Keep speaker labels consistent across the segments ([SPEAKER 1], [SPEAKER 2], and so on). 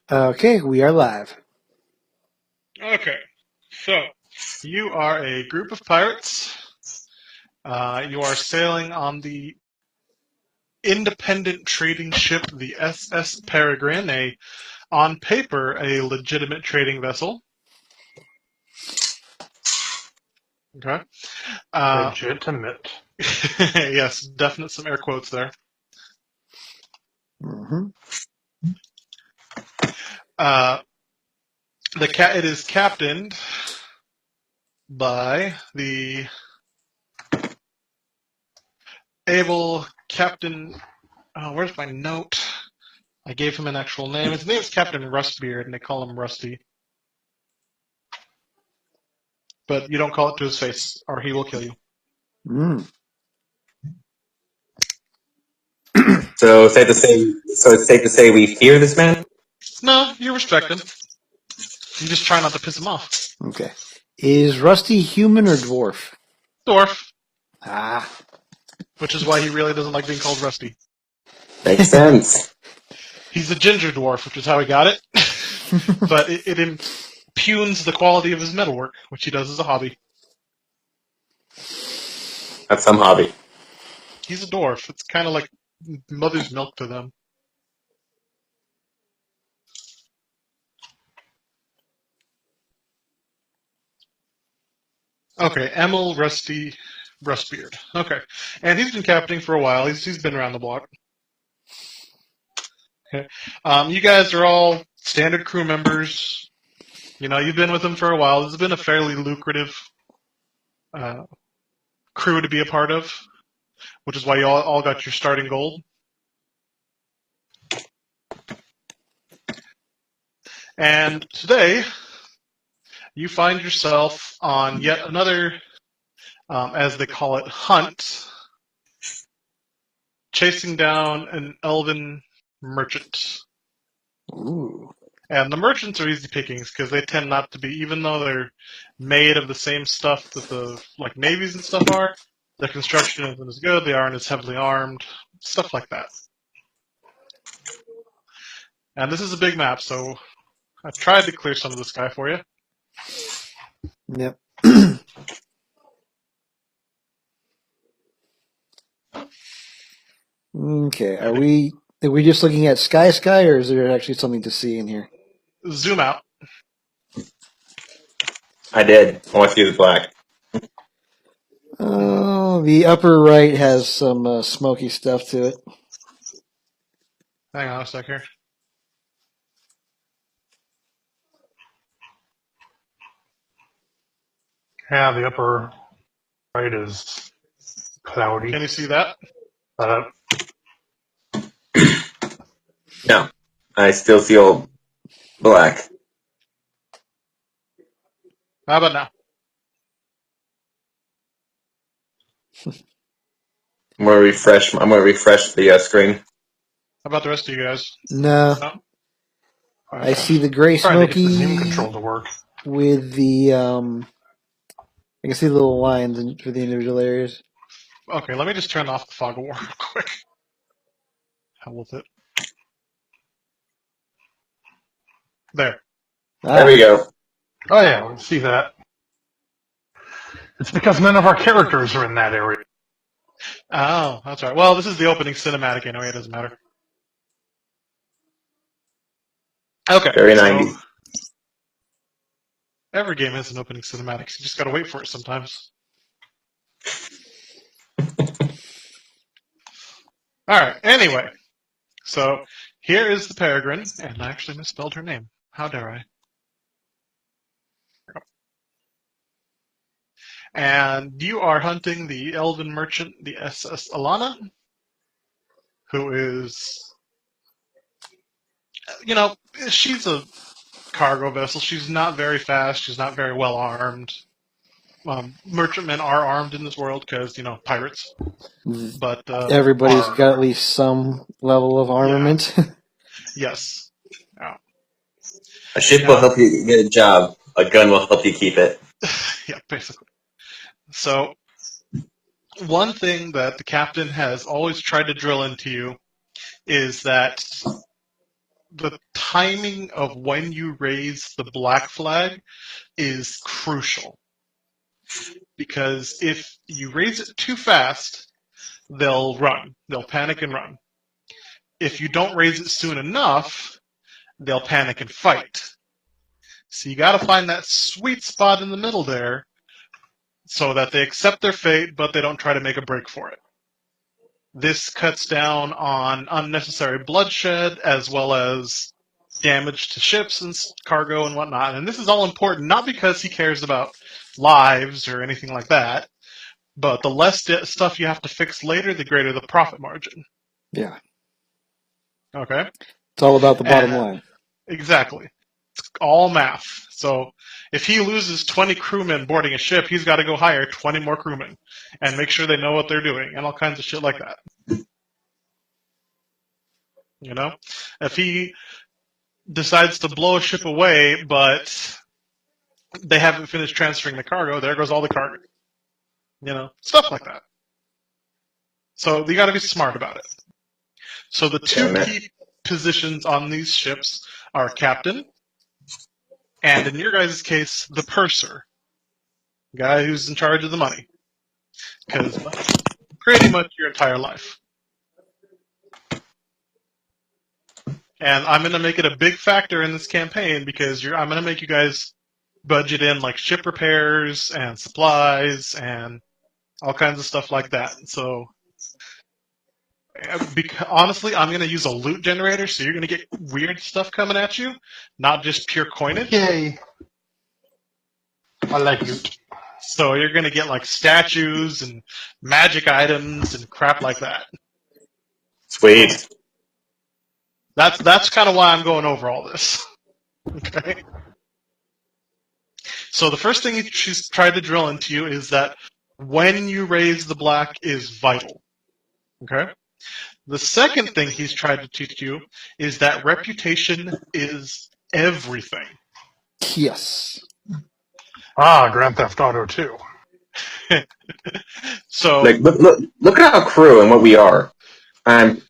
[SPEAKER 1] Okay, we are live.
[SPEAKER 2] Okay, so you are a group of pirates. You are sailing on the independent trading ship, the SS Peregrine, on paper, a legitimate trading vessel. Okay. Uh,
[SPEAKER 3] Legitimate.
[SPEAKER 2] yes, definite some air quotes there.
[SPEAKER 1] Mm-hmm.
[SPEAKER 2] Uh, it is captained by the able Captain. Oh, where's my note? I gave him an actual name. His name is Captain Rustbeard, and they call him Rusty. But you don't call it to his face, or he will kill you.
[SPEAKER 1] Mm.
[SPEAKER 4] So it's safe to say we fear this man.
[SPEAKER 2] No, you respect him. You just try not to piss him off.
[SPEAKER 1] Okay. Is Rusty human or dwarf?
[SPEAKER 2] Dwarf,
[SPEAKER 1] Ah.
[SPEAKER 2] which is why he really doesn't like being called Rusty.
[SPEAKER 4] Makes sense.
[SPEAKER 2] He's a ginger dwarf, which is how he got it. But it impugns the quality of his metalwork, which he does as a hobby.
[SPEAKER 4] That's some hobby.
[SPEAKER 2] He's a dwarf. It's kind of like mother's milk to them. Okay, Emil Rusty Rustbeard. Okay, and he's been captaining for a while. He's been around the block. Okay, you guys are all standard crew members. You know, you've been with him for a while. This has been a fairly lucrative uh, crew to be a part of, which is why you all got your starting gold. And today, you find yourself on yet another, as they call it, hunt, chasing down an elven merchant.
[SPEAKER 1] Ooh.
[SPEAKER 2] And the merchants are easy pickings because they tend not to be, even though they're made of the same stuff that the like navies and stuff are. Their construction isn't as good. They aren't as heavily armed. Stuff like that. And this is a big map, so I tried to clear some of the sky for you.
[SPEAKER 1] Yep. Okay. Are we just looking at sky, or is there actually something to see in here?
[SPEAKER 2] Zoom out.
[SPEAKER 4] I did. I want to use black.
[SPEAKER 1] Oh, the upper right has some smoky stuff to it.
[SPEAKER 2] Hang on a sec here.
[SPEAKER 3] Yeah, the upper right is cloudy.
[SPEAKER 2] Can you see that?
[SPEAKER 3] Uh,
[SPEAKER 4] No, I still feel black.
[SPEAKER 2] How about now?
[SPEAKER 4] I'm gonna refresh the screen.
[SPEAKER 2] How about the rest of you guys?
[SPEAKER 1] No.
[SPEAKER 2] No?
[SPEAKER 1] I
[SPEAKER 2] Okay.
[SPEAKER 1] see the gray
[SPEAKER 3] trying to get the zoom
[SPEAKER 1] smoky
[SPEAKER 3] control to work.
[SPEAKER 1] with the I can see the little lines for the individual areas.
[SPEAKER 2] Okay, let me just turn off the fog of war real quick. Hell with it. There.
[SPEAKER 4] There we go.
[SPEAKER 3] Oh yeah, we see that. It's because none of our characters are in that area.
[SPEAKER 2] Oh, that's right. Well, this is the opening cinematic anyway. It doesn't matter. Okay.
[SPEAKER 4] Very
[SPEAKER 2] so
[SPEAKER 4] 90s.
[SPEAKER 2] every game has an opening cinematic. You just gotta wait for it sometimes. All right. Anyway, so here is the Peregrine, and I actually misspelled her name. How dare I? And you are hunting the elven merchant, the SS Alana, who is, you know, she's a cargo vessel. She's not very fast. She's not very well armed. Merchantmen are armed in this world because, you know, pirates. But
[SPEAKER 1] Everybody's got at least some level of armament.
[SPEAKER 2] Yeah. Yes. Yeah.
[SPEAKER 4] A ship will help you get a job. A gun will help you keep it.
[SPEAKER 2] Yeah, basically. So, one thing that the captain has always tried to drill into you is that the timing of when you raise the black flag is crucial. Because if you raise it too fast, they'll run. They'll panic and run. If you don't raise it soon enough, they'll panic and fight. So you gotta find that sweet spot in the middle there so that they accept their fate, but they don't try to make a break for it. This cuts down on unnecessary bloodshed as well as damage to ships and cargo and whatnot. And this is all important not because he cares about lives or anything like that, but the less stuff you have to fix later, the greater the profit margin.
[SPEAKER 1] Yeah.
[SPEAKER 2] Okay?
[SPEAKER 1] It's all about the bottom
[SPEAKER 2] And-
[SPEAKER 1] line.
[SPEAKER 2] Exactly. It's all math. So if he loses 20 crewmen boarding a ship, he's got to go hire 20 more crewmen and make sure they know what they're doing and all kinds of shit like that. You know? If he decides to blow a ship away, but they haven't finished transferring the cargo, there goes all the cargo. You know? Stuff like that. So you got to be smart about it. So the two key positions on these ships are captain, and in your guys' case, the purser. Guy who's in charge of the money. Because pretty much your entire life. And I'm going to make it a big factor in this campaign because I'm going to make you guys budget in like ship repairs and supplies and all kinds of stuff like that. So, honestly, I'm going to use a loot generator, so you're going to get weird stuff coming at you, not just pure coinage.
[SPEAKER 3] Yay. I like loot.
[SPEAKER 2] So you're going to get like statues and magic items and crap like that.
[SPEAKER 4] Sweet.
[SPEAKER 2] That's kind of why I'm going over all this. Okay. So the first thing she's tried to drill into you is that when you raise the black is vital. Okay? The second thing he's tried to teach you is that reputation is everything.
[SPEAKER 1] Yes.
[SPEAKER 3] Grand Theft Auto 2.
[SPEAKER 2] So
[SPEAKER 4] Like, look at our crew and what we are. I'm.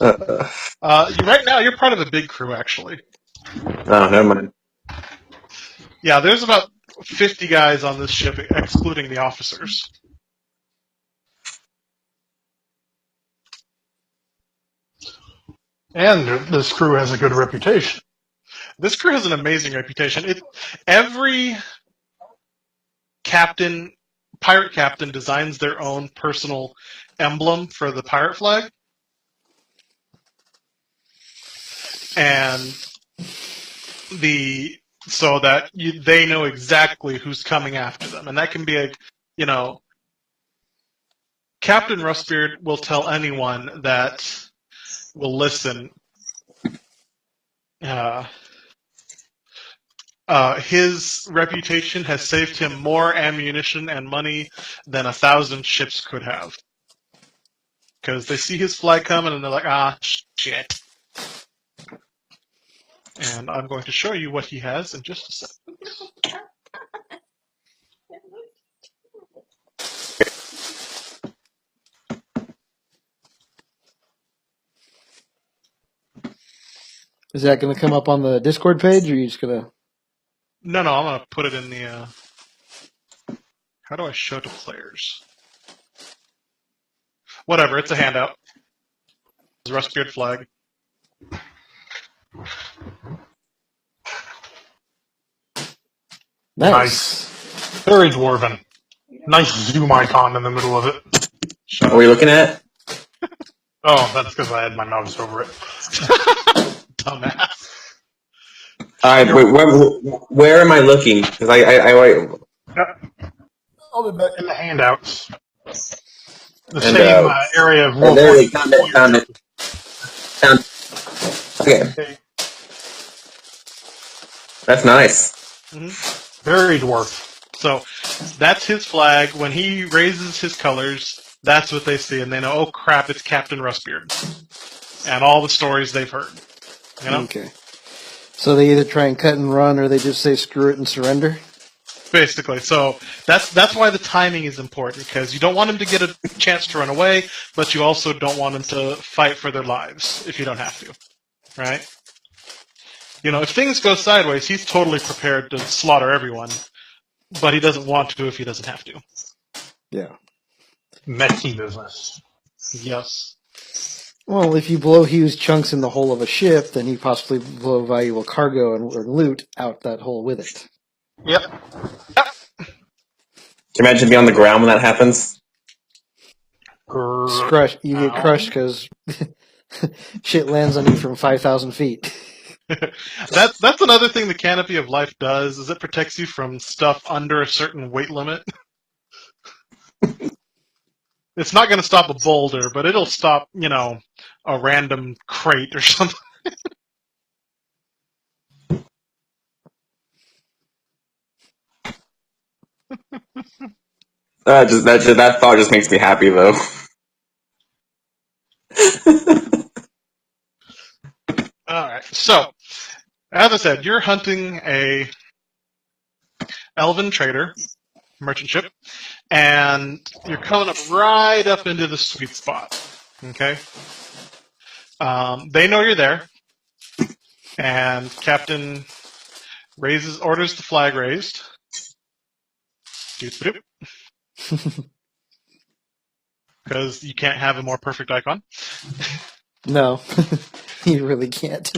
[SPEAKER 2] right now you're part of a big crew, actually.
[SPEAKER 4] Oh, never mind.
[SPEAKER 2] Yeah, there's about 50 guys on this ship, excluding the officers.
[SPEAKER 3] And this crew has a good reputation.
[SPEAKER 2] This crew has an amazing reputation. Every pirate captain designs their own personal emblem for the pirate flag. And so that they know exactly who's coming after them. And that can be Captain Rustbeard will tell anyone that will listen. His reputation has saved him more ammunition and money than 1,000 ships could have. Because they see his flag coming and they're like, shit. And I'm going to show you what he has in just a second.
[SPEAKER 1] Is that going to come up on the Discord page, or are you just going to...
[SPEAKER 2] No, I'm going to put it in the... How do I show to players? Whatever, it's a handout. It's a Rustbeard flag.
[SPEAKER 1] Nice.
[SPEAKER 3] Very dwarven. Nice zoom icon in the middle of it.
[SPEAKER 4] What are we looking at?
[SPEAKER 3] Oh, that's because I had my mouse over it.
[SPEAKER 2] Dumbass.
[SPEAKER 4] All right, wait, where am I looking? Because I wait.
[SPEAKER 3] I'll be back in the handouts. The
[SPEAKER 4] And,
[SPEAKER 3] same area of World
[SPEAKER 4] there
[SPEAKER 3] War
[SPEAKER 4] we found it. Okay. That's nice.
[SPEAKER 2] Mm-hmm.
[SPEAKER 3] Very dwarf.
[SPEAKER 2] So that's his flag. When he raises his colors, that's what they see, and they know, oh crap, it's Captain Rustbeard. And all the stories they've heard. You know?
[SPEAKER 1] Okay. So they either try and cut and run, or they just say screw it and surrender?
[SPEAKER 2] Basically. So that's why the timing is important, because you don't want them to get a chance to run away, but you also don't want them to fight for their lives if you don't have to. right? If things go sideways, he's totally prepared to slaughter everyone, but he doesn't want to if he doesn't have to.
[SPEAKER 1] Yeah.
[SPEAKER 3] Messy business.
[SPEAKER 2] Yes.
[SPEAKER 1] Well, if you blow huge chunks in the hull of a ship, then you possibly blow valuable cargo or loot out that hole with it.
[SPEAKER 3] Yep.
[SPEAKER 2] Yep.
[SPEAKER 4] Can you imagine being on the ground when that happens?
[SPEAKER 1] You get crushed because shit lands on you from 5,000 feet.
[SPEAKER 2] That's another thing the Canopy of Life does, is it protects you from stuff under a certain weight limit. It's not going to stop a boulder, but it'll stop, a random crate or something.
[SPEAKER 4] That thought just makes me happy, though.
[SPEAKER 2] Alright, so, as I said, you're hunting a elven trader, merchant ship, and you're coming up right up into the sweet spot. Okay? They know you're there, and Captain orders the flag raised. Because you can't have a more perfect icon.
[SPEAKER 1] No, you really can't.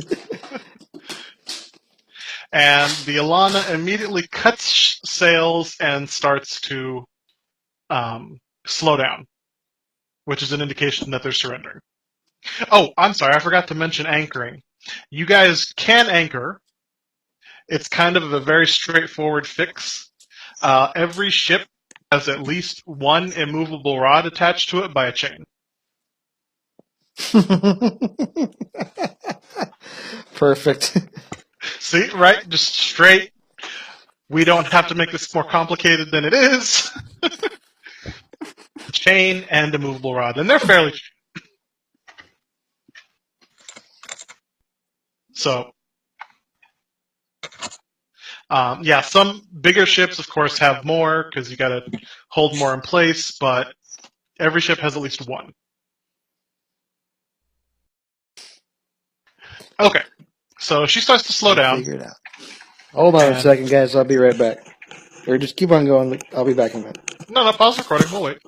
[SPEAKER 2] And the Alana immediately cuts sails and starts to slow down, which is an indication that they're surrendering. Oh, I'm sorry, I forgot to mention anchoring. You guys can anchor. It's kind of a very straightforward fix. Every ship has at least one immovable rod attached to it by a chain.
[SPEAKER 1] Perfect.
[SPEAKER 2] See, right? Just straight. We don't have to make this more complicated than it is. Chain and immovable rod, and they're fairly cheap. So, yeah, some bigger ships, of course, have more because you got to hold more in place, but every ship has at least one. Okay, so she starts to slow down.
[SPEAKER 1] Figure it out. Hold on a second, guys. I'll be right back. Or just keep on going. I'll be back in a minute.
[SPEAKER 2] No, pause recording. We'll wait.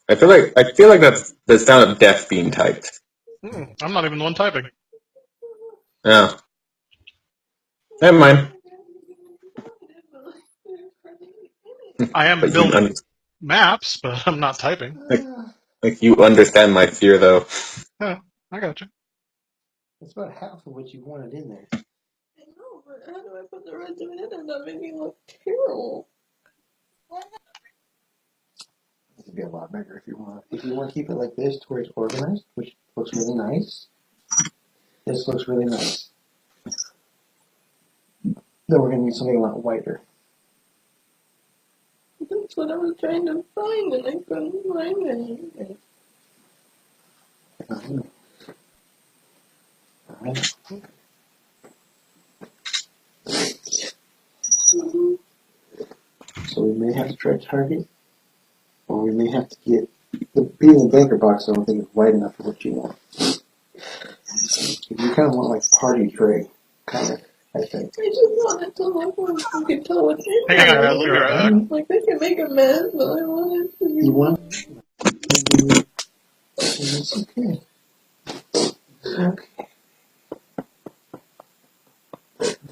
[SPEAKER 4] I feel like that's the sound of death being typed.
[SPEAKER 2] I'm not even the one typing.
[SPEAKER 4] Oh. Never mind.
[SPEAKER 2] I am
[SPEAKER 4] But
[SPEAKER 2] building maps, but I'm not typing.
[SPEAKER 4] like you understand my fear, though.
[SPEAKER 2] Yeah, I got you.
[SPEAKER 1] That's about half of what you wanted in there.
[SPEAKER 5] I know, but how do I put the rest of it in? That made me look terrible.
[SPEAKER 1] It could be a lot bigger if you want. If you want to keep it like this to where it's organized, which looks really nice. This looks really nice. Then we're going to need something a lot whiter.
[SPEAKER 5] That's what I was trying to find, and I couldn't find anything.
[SPEAKER 1] So we may have to try Target, or we may have to get the being the banker box. I don't think is wide enough for what you want. You kind of want like party tray, kind of. I think.
[SPEAKER 5] I just wanted to look where you could tell what's in
[SPEAKER 2] Hang on,
[SPEAKER 5] there.
[SPEAKER 2] guys. I'll be right back.
[SPEAKER 5] Like, they can make a mess, but I wanted to be...
[SPEAKER 1] You want? It's okay. Okay.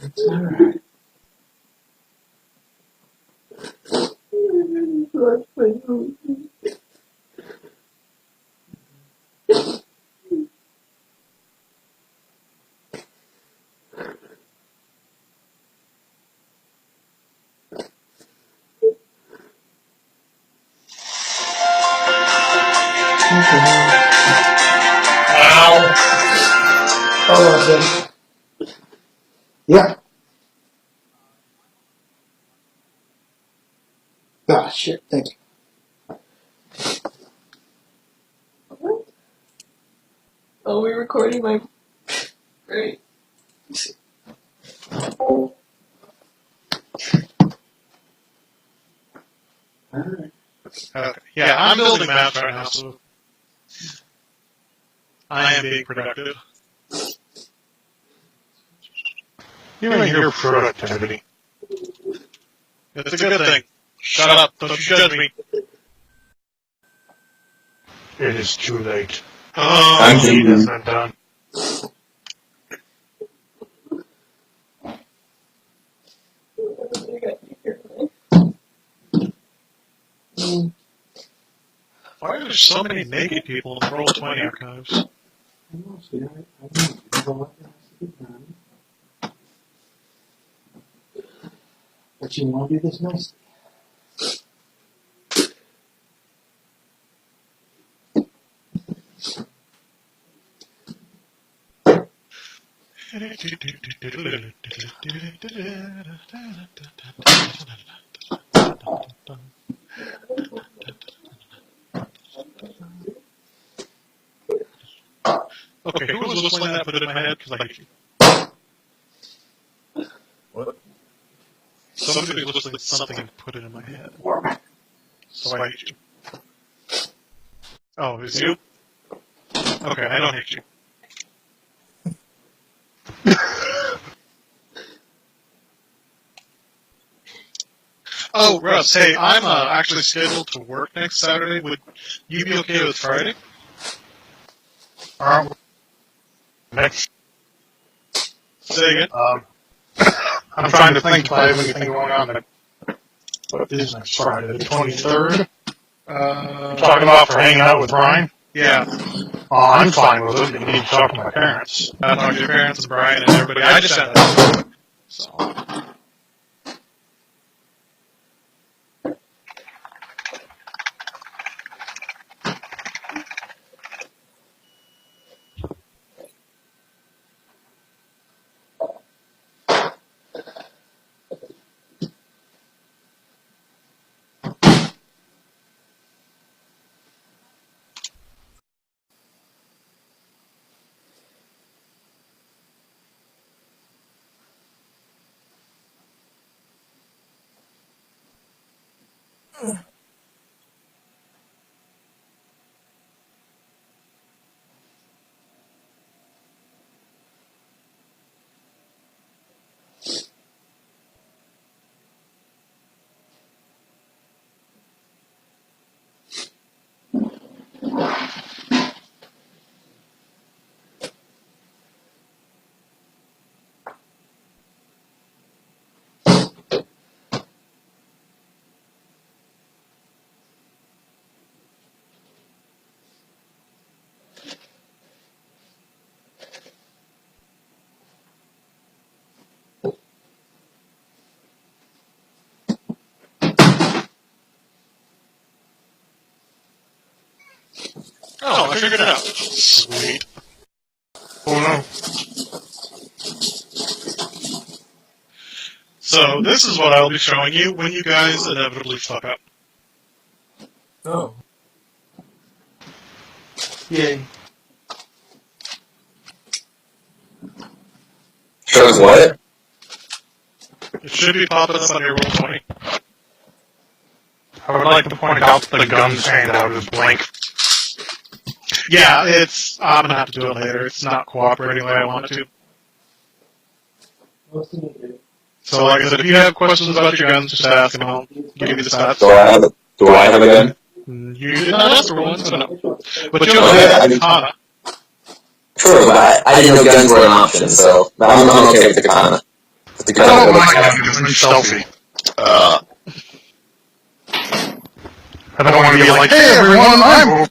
[SPEAKER 1] It's alright. Oh, yeah. Ah, shit. Thank you.
[SPEAKER 5] What? Oh, we're recording my... Great.
[SPEAKER 1] Alright.
[SPEAKER 2] Okay. Yeah, I'm building maps right now, so I am being productive.
[SPEAKER 3] You and your productivity.
[SPEAKER 2] It's a good thing. Shut up. Don't you judge me.
[SPEAKER 3] It is too late.
[SPEAKER 2] Oh,
[SPEAKER 3] The deed has been done.
[SPEAKER 2] why are there so many naked people in the Roll20 archives?
[SPEAKER 1] I know, sweetheart. I know. You know what has to be done. But you want to do this nicely.
[SPEAKER 2] Okay, who was whistling that put it in my head? Because I hate you.
[SPEAKER 3] What?
[SPEAKER 2] Somebody was whistling something and put it in my head. So I hate you. Oh, it's you? Okay, I don't hate you. Oh, Russ, hey, I'm actually scheduled to work next Saturday. Would you be okay with Friday?
[SPEAKER 3] Next.
[SPEAKER 2] Say again?
[SPEAKER 3] I'm trying to think if I have anything going on. What is next Friday? The 23rd? Talking about for hanging out with Brian?
[SPEAKER 2] Yeah.
[SPEAKER 3] Oh, I'm fine with it. You need to talk to my parents.
[SPEAKER 2] I'll talk to your parents and Brian and everybody. I just had that. So. Oh, I figured it out. Sweet.
[SPEAKER 3] Oh no.
[SPEAKER 2] So this is what I'll be showing you when you guys inevitably fuck up.
[SPEAKER 3] Oh. Yay.
[SPEAKER 4] Shows what?
[SPEAKER 2] It should be popping up on your roll 20.
[SPEAKER 3] I would like to point out that the gun's handout is blank.
[SPEAKER 2] Yeah, it's. I'm gonna have to do it later. It's not cooperating the way I want it to.
[SPEAKER 1] What's the name?
[SPEAKER 2] So, like I said, if you have questions about your guns, just ask and I'll give you the stats.
[SPEAKER 4] Do I have a gun?
[SPEAKER 2] You did not ask for one, so no.
[SPEAKER 1] Which one?
[SPEAKER 2] But you'll
[SPEAKER 4] Okay,
[SPEAKER 2] have
[SPEAKER 4] I
[SPEAKER 2] a
[SPEAKER 4] didn't-
[SPEAKER 2] katana.
[SPEAKER 4] True, but I didn't know guns were an option, so I'm okay with the katana. The
[SPEAKER 3] I don't
[SPEAKER 4] katana
[SPEAKER 3] like
[SPEAKER 4] looks
[SPEAKER 3] it because it's stealthy. I don't want to be like, hey everyone, I'm...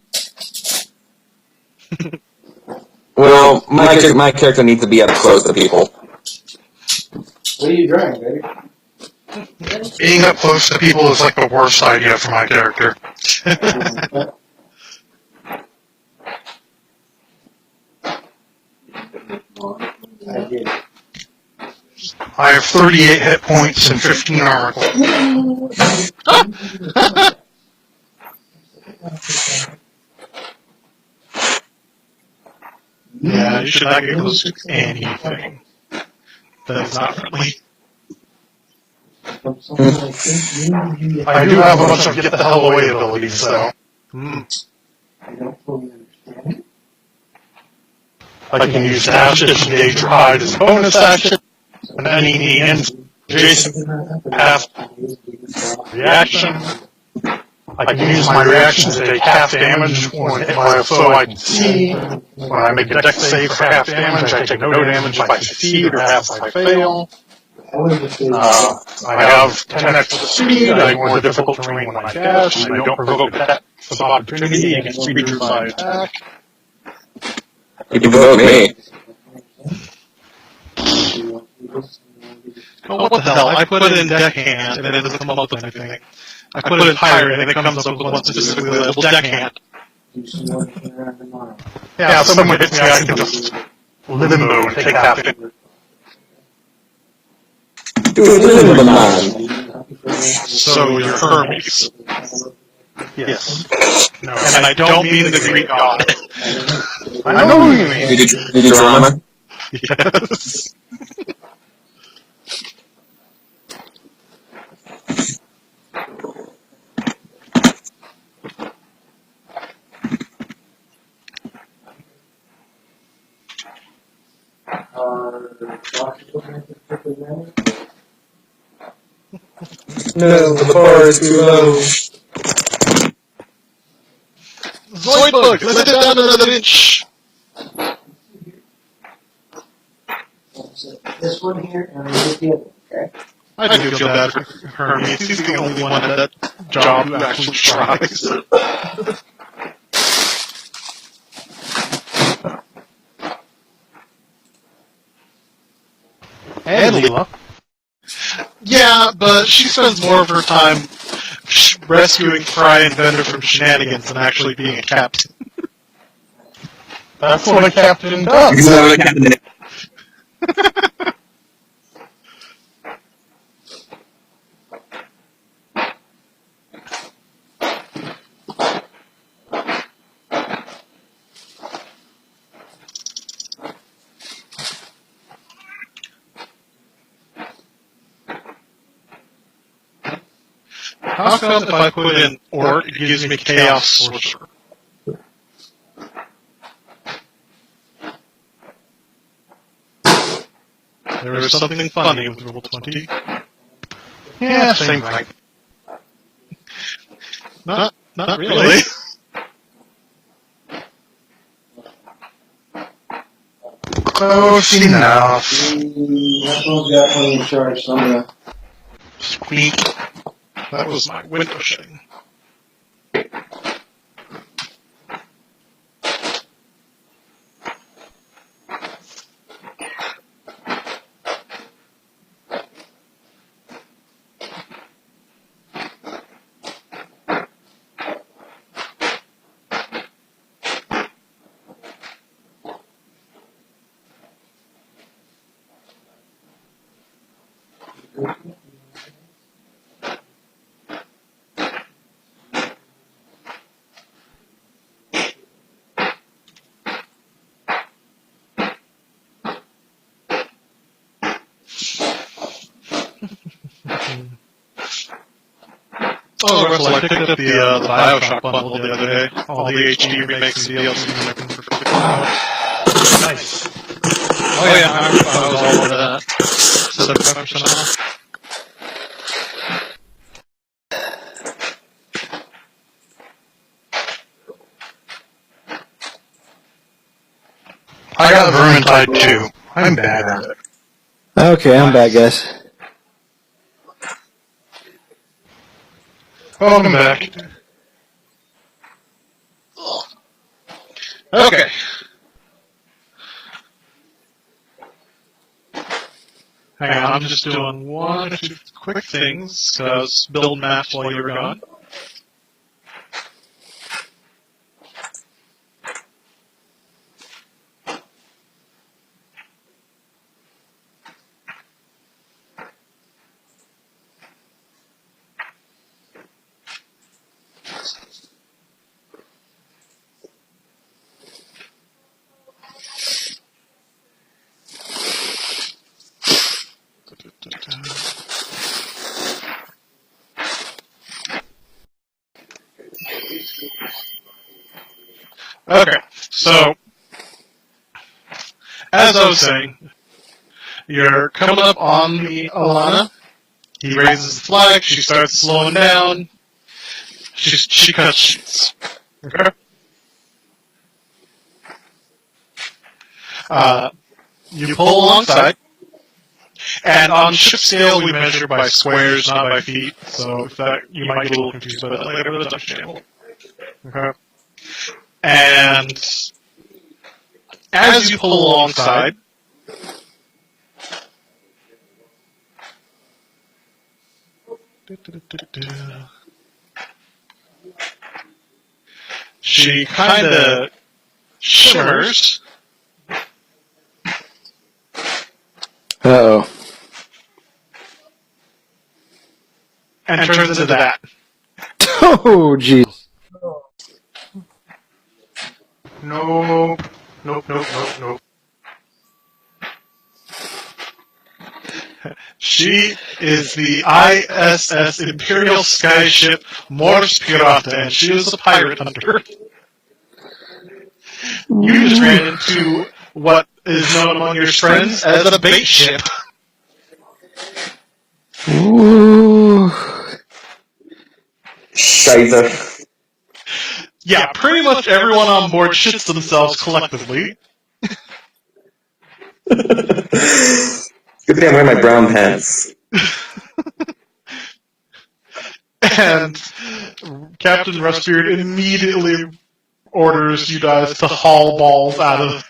[SPEAKER 4] Well, my character needs to be up close to people.
[SPEAKER 1] What are you drawing, baby?
[SPEAKER 3] Being up close to people is like the worst idea for my character.
[SPEAKER 1] I did.
[SPEAKER 3] I have 38 hit points and 15 armor.
[SPEAKER 2] Yeah, you should not get close to anything that is not friendly.
[SPEAKER 3] I do have a bunch of get the hell away abilities, though.
[SPEAKER 1] I don't fully understand.
[SPEAKER 3] I can use dash to engage or hide as a bonus action, and any adjacent path reaction. I can use my reactions to take half damage when hit by a foe I can see. When I make a dex save for half damage, I take no damage if I succeed or half if I fail. I have 10 extra speed, I ignore the difficult terrain when I dash, and I don't provoke attacks of opportunity against creatures I attack.
[SPEAKER 4] You can vote me.
[SPEAKER 2] Oh, what the hell? I put in deckhand and it doesn't come up with anything. I put in pirate and it comes up with one specifically labeled deckhand.
[SPEAKER 3] Yeah, if someone hits me, I can just limbo and take half damage.
[SPEAKER 4] Do it in the man.
[SPEAKER 2] So you're Hermes.
[SPEAKER 3] Yes. No.
[SPEAKER 2] And I don't mean the Greek god.
[SPEAKER 3] I know who you mean.
[SPEAKER 4] Did you drama?
[SPEAKER 2] Yes.
[SPEAKER 4] No, the bar is too low.
[SPEAKER 2] Zoidbug, let it down another inch.
[SPEAKER 1] This one here, and I did the other one, okay?
[SPEAKER 2] I do feel bad for Hermes. He's the only one at that job who actually tries.
[SPEAKER 3] And Leela.
[SPEAKER 2] Yeah, but she spends more of her time rescuing Fry and Bender from shenanigans than actually being a captain.
[SPEAKER 3] That's what a captain does.
[SPEAKER 4] Because I would have captain.
[SPEAKER 2] How come if I put in Orc, it gives me Chaos Sorcerer? There is something funny with Roll 20.
[SPEAKER 3] Yeah, same thing.
[SPEAKER 2] Not really.
[SPEAKER 3] Close enough.
[SPEAKER 1] That one's got me in charge, so I'm gonna...
[SPEAKER 3] Squeak.
[SPEAKER 2] That was my window shutting. Oh, Russell, I picked up the Bioshock bundle the other day. All the HD remakes and DLC and everything for $50.
[SPEAKER 3] Nice.
[SPEAKER 2] Oh yeah, I was all over that. 75% off.
[SPEAKER 3] I got Vermintide too. I'm bad at it.
[SPEAKER 1] Okay, I'm back, guys.
[SPEAKER 3] Welcome back.
[SPEAKER 2] Okay. Hang on, I'm just doing one or two quick things, because build maps while you're gone. Okay, so, as I was saying, you're coming up on the Alana. He raises the flag, she starts slowing down. She cuts sheets. Okay? You pull alongside, and on ship scale we measure by squares, not by feet, so if that, you might get a little confused by that later, but that's understandable. Okay? And as you pull alongside, she kind of shimmers.
[SPEAKER 1] Uh-oh.
[SPEAKER 2] And turns into that.
[SPEAKER 1] Oh, jeez.
[SPEAKER 3] Nope. Nope.
[SPEAKER 2] She is the ISS Imperial Skyship Mors Pirata, and she is a pirate hunter. You just ran into what is known among your friends as a bait ship.
[SPEAKER 1] Ooh.
[SPEAKER 4] Scheiße.
[SPEAKER 2] Yeah, pretty much everyone on board shits themselves collectively.
[SPEAKER 4] Good thing I'm wearing my brown pants.
[SPEAKER 2] And Captain Rustbeard immediately orders you guys to haul balls out of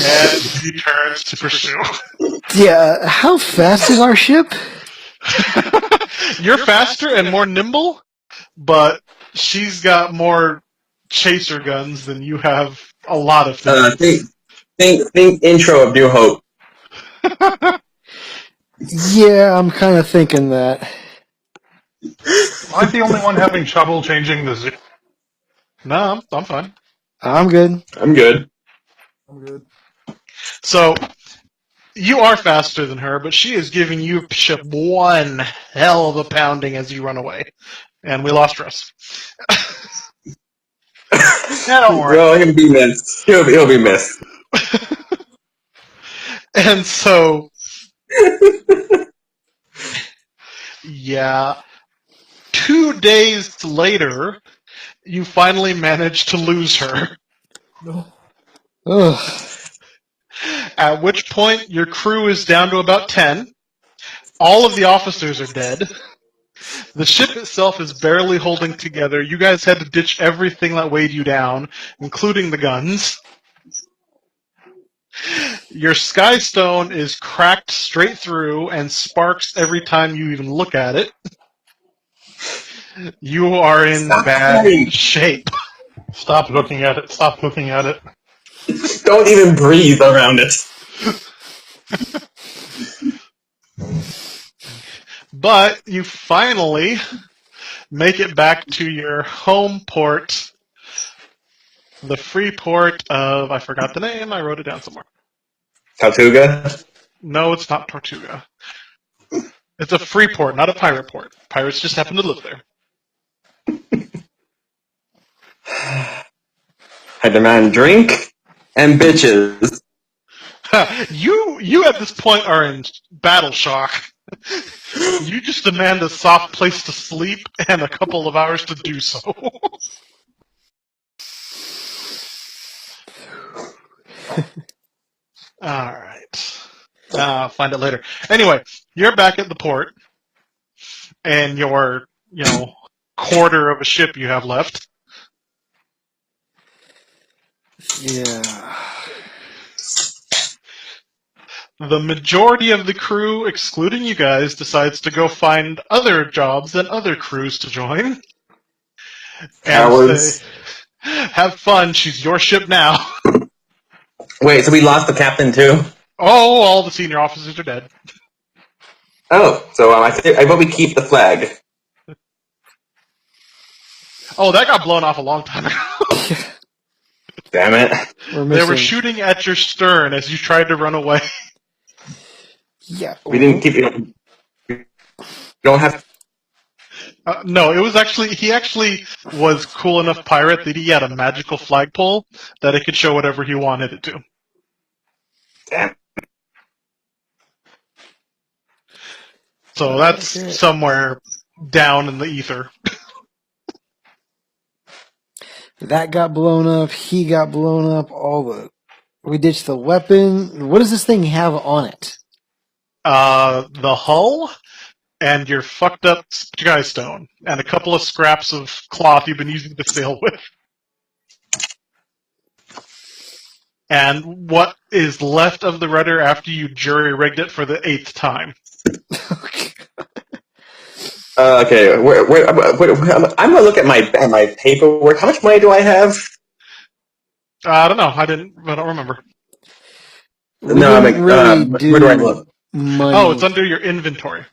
[SPEAKER 2] and he turns to pursue.
[SPEAKER 1] Yeah, how fast is our ship?
[SPEAKER 2] You're faster and more nimble, but she's got more chaser guns than you have a lot of things.
[SPEAKER 4] Think intro of New Hope.
[SPEAKER 1] Yeah, I'm kind of thinking that.
[SPEAKER 3] Am I the only one having trouble changing the zoom?
[SPEAKER 2] No, I'm fine.
[SPEAKER 1] I'm good.
[SPEAKER 4] I'm good.
[SPEAKER 2] So, you are faster than her, but she is giving you ship one hell of a pounding as you run away. And we lost Russ.
[SPEAKER 3] Yeah, don't worry.
[SPEAKER 4] Well, he'll be missed. He'll be missed.
[SPEAKER 2] And so, yeah, 2 days later, you finally manage to lose her.
[SPEAKER 1] Ugh.
[SPEAKER 2] At which point, your crew is down to about 10. All of the officers are dead. The ship itself is barely holding together. You guys had to ditch everything that weighed you down, including the guns. Your Skystone is cracked straight through and sparks every time you even look at it. You are in bad shape.
[SPEAKER 3] Stop looking at it. Stop looking at it.
[SPEAKER 4] Don't even breathe around it.
[SPEAKER 2] But you finally make it back to your home port, the free port of, I forgot the name, I wrote it down somewhere.
[SPEAKER 4] Tautuga?
[SPEAKER 2] No, it's not Tortuga. It's a free port, not a pirate port. Pirates just happen to live there.
[SPEAKER 4] I demand drink and bitches.
[SPEAKER 2] You at this point are in battle shock. You just demand a soft place to sleep and a couple of hours to do so. Alright. Find it later. Anyway, you're back at the port, and your, quarter of a ship you have left.
[SPEAKER 1] Yeah.
[SPEAKER 2] The majority of the crew, excluding you guys, decides to go find other jobs and other crews to join. And
[SPEAKER 4] Cowards.
[SPEAKER 2] say, have fun, she's your ship now.
[SPEAKER 4] Wait, so we lost the captain too?
[SPEAKER 2] Oh, all the senior officers are dead.
[SPEAKER 4] Oh, so I bet we keep the flag.
[SPEAKER 2] Oh, that got blown off a long time ago.
[SPEAKER 4] Damn it.
[SPEAKER 1] We're
[SPEAKER 2] They were
[SPEAKER 1] missing.
[SPEAKER 2] shooting at your stern as you tried to run away.
[SPEAKER 1] Yeah.
[SPEAKER 4] We didn't keep it. We don't have.
[SPEAKER 2] No, it was he actually was cool enough pirate that he had a magical flagpole that it could show whatever he wanted it to.
[SPEAKER 4] Damn.
[SPEAKER 2] So that's
[SPEAKER 1] Okay.
[SPEAKER 2] somewhere down in the ether.
[SPEAKER 1] That got blown up. He got blown up. We ditched the weapon. What does this thing have on it?
[SPEAKER 2] The hull and your fucked up sky stone and a couple of scraps of cloth you've been using to sail with. And what is left of the rudder after you jury-rigged it for the 8th time.
[SPEAKER 4] Okay, I'm gonna look at my paperwork. How much money do I have?
[SPEAKER 2] I don't know. I don't remember.
[SPEAKER 1] We
[SPEAKER 4] No, I
[SPEAKER 1] didn't
[SPEAKER 4] mean,
[SPEAKER 1] really
[SPEAKER 4] where do I look?
[SPEAKER 1] money.
[SPEAKER 2] Oh, it's under your inventory.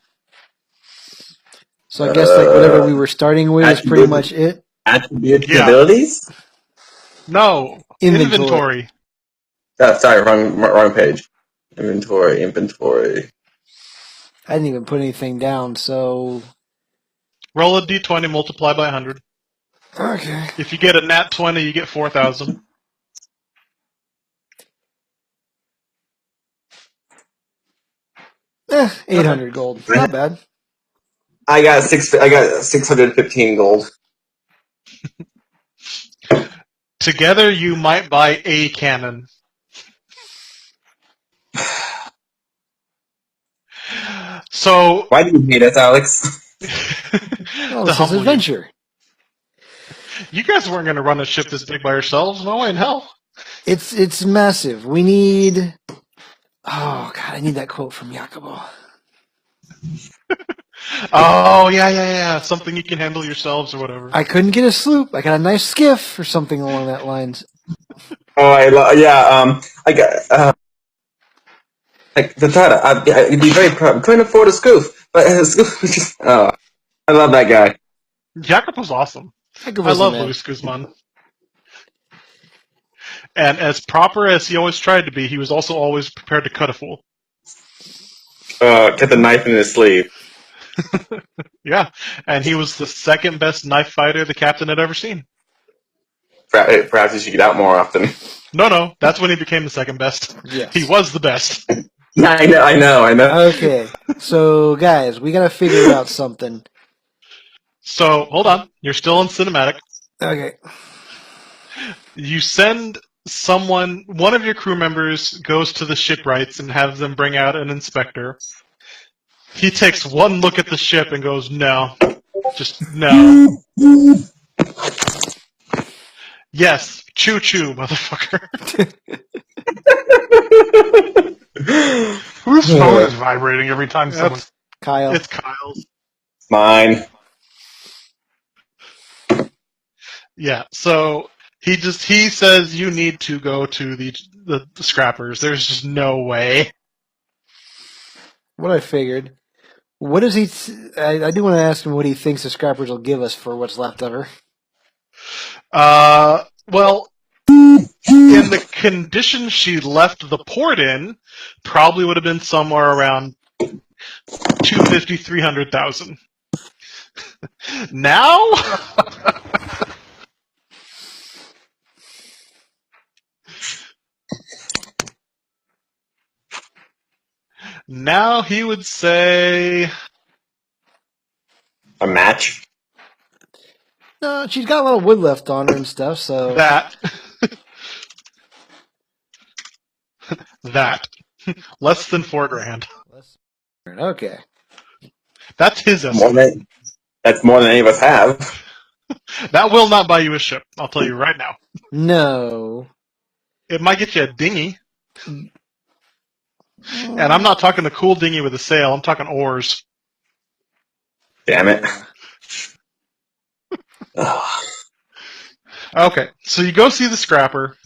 [SPEAKER 1] So I guess whatever we were starting with is pretty much it.
[SPEAKER 4] Attributes and
[SPEAKER 2] Yeah.
[SPEAKER 4] abilities?
[SPEAKER 2] No, inventory.
[SPEAKER 4] Oh, sorry, wrong page. Inventory.
[SPEAKER 1] I didn't even put anything down, so...
[SPEAKER 2] Roll a d20, multiply by 100.
[SPEAKER 1] Okay.
[SPEAKER 2] If you get a nat 20, you get 4,000.
[SPEAKER 1] Eh, 800 gold. Not bad.
[SPEAKER 4] I got 615 gold.
[SPEAKER 2] Together, you might buy a cannon. So...
[SPEAKER 4] Why do you hate us, Alex?
[SPEAKER 1] Oh,
[SPEAKER 2] to
[SPEAKER 1] this is
[SPEAKER 2] humble you.
[SPEAKER 1] adventure.
[SPEAKER 2] You guys weren't going to run a ship this big by yourselves. No way in hell.
[SPEAKER 1] It's massive. We need... Oh, God, I need that quote from Jacobo.
[SPEAKER 2] Oh, yeah. Something you can handle yourselves or whatever.
[SPEAKER 1] I couldn't get a sloop. I got a nice skiff or something along that lines.
[SPEAKER 4] Oh, I got like the thought. I'd be very proud. I'm trying to afford a scoop, but a scoop. I love that guy.
[SPEAKER 2] Jacob was awesome.
[SPEAKER 1] Jacobo's
[SPEAKER 2] I
[SPEAKER 1] the
[SPEAKER 2] love
[SPEAKER 1] man.
[SPEAKER 2] Luis Guzman. And as proper as he always tried to be, he was also always prepared to cut a fool.
[SPEAKER 4] Kept the knife in his sleeve.
[SPEAKER 2] Yeah, and he was the second best knife fighter the captain had ever seen.
[SPEAKER 4] Perhaps he should get out more often.
[SPEAKER 2] No, that's when he became the second best.
[SPEAKER 1] Yes.
[SPEAKER 2] He was the best.
[SPEAKER 4] Yeah, I know.
[SPEAKER 1] Okay, so guys, we gotta figure out something.
[SPEAKER 2] So, hold on. You're still in cinematic.
[SPEAKER 1] Okay.
[SPEAKER 2] You send one of your crew members goes to the shipwrights and has them bring out an inspector. He takes one look at the ship and goes, no. Just no. Yes, choo-choo, motherfucker.
[SPEAKER 3] Whose phone is vibrating every time someone...
[SPEAKER 1] Kyle.
[SPEAKER 2] It's Kyle's.
[SPEAKER 4] Mine.
[SPEAKER 2] Yeah, so he says you need to go to the scrappers. There's just no way.
[SPEAKER 1] What I figured. What does he... I do want to ask him what he thinks the scrappers will give us for what's left of her.
[SPEAKER 2] Well, in the condition she left the port in, probably would have been somewhere around 250, 300,000. Now, now he would say
[SPEAKER 4] A match.
[SPEAKER 6] No, she's got a lot of wood left on her and stuff, so.
[SPEAKER 2] that. That. Less than $4,000.
[SPEAKER 6] Okay.
[SPEAKER 2] That's his
[SPEAKER 4] More
[SPEAKER 2] estimate.
[SPEAKER 4] than, that's more than any of us have.
[SPEAKER 2] That will not buy you a ship, I'll tell you right now.
[SPEAKER 6] No.
[SPEAKER 2] It might get you a dinghy. And I'm not talking the cool dinghy with a sail, I'm talking oars.
[SPEAKER 4] Damn it.
[SPEAKER 2] Okay, so you go see the scrapper,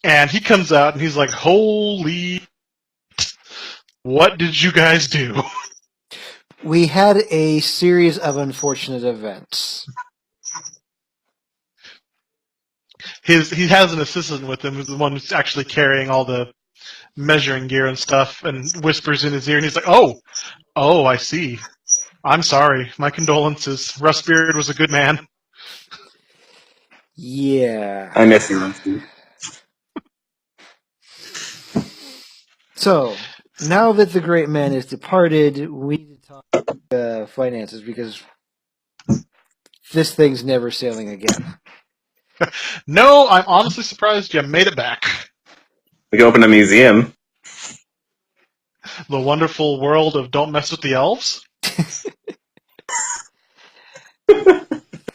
[SPEAKER 2] and he comes out and he's like, holy, what did you guys do?
[SPEAKER 6] We had a series of unfortunate events.
[SPEAKER 2] He has an assistant with him, who's the one who's actually carrying all the measuring gear and stuff, and whispers in his ear, and he's like, oh, I see. I'm sorry. My condolences. Rustbeard was a good man.
[SPEAKER 6] Yeah.
[SPEAKER 4] I miss you, Rusty.
[SPEAKER 6] So, now that the great man is departed, we need to talk finances because this thing's never sailing again.
[SPEAKER 2] No, I'm honestly surprised you made it back.
[SPEAKER 4] We can open a museum.
[SPEAKER 2] The wonderful world of Don't Mess with the Elves.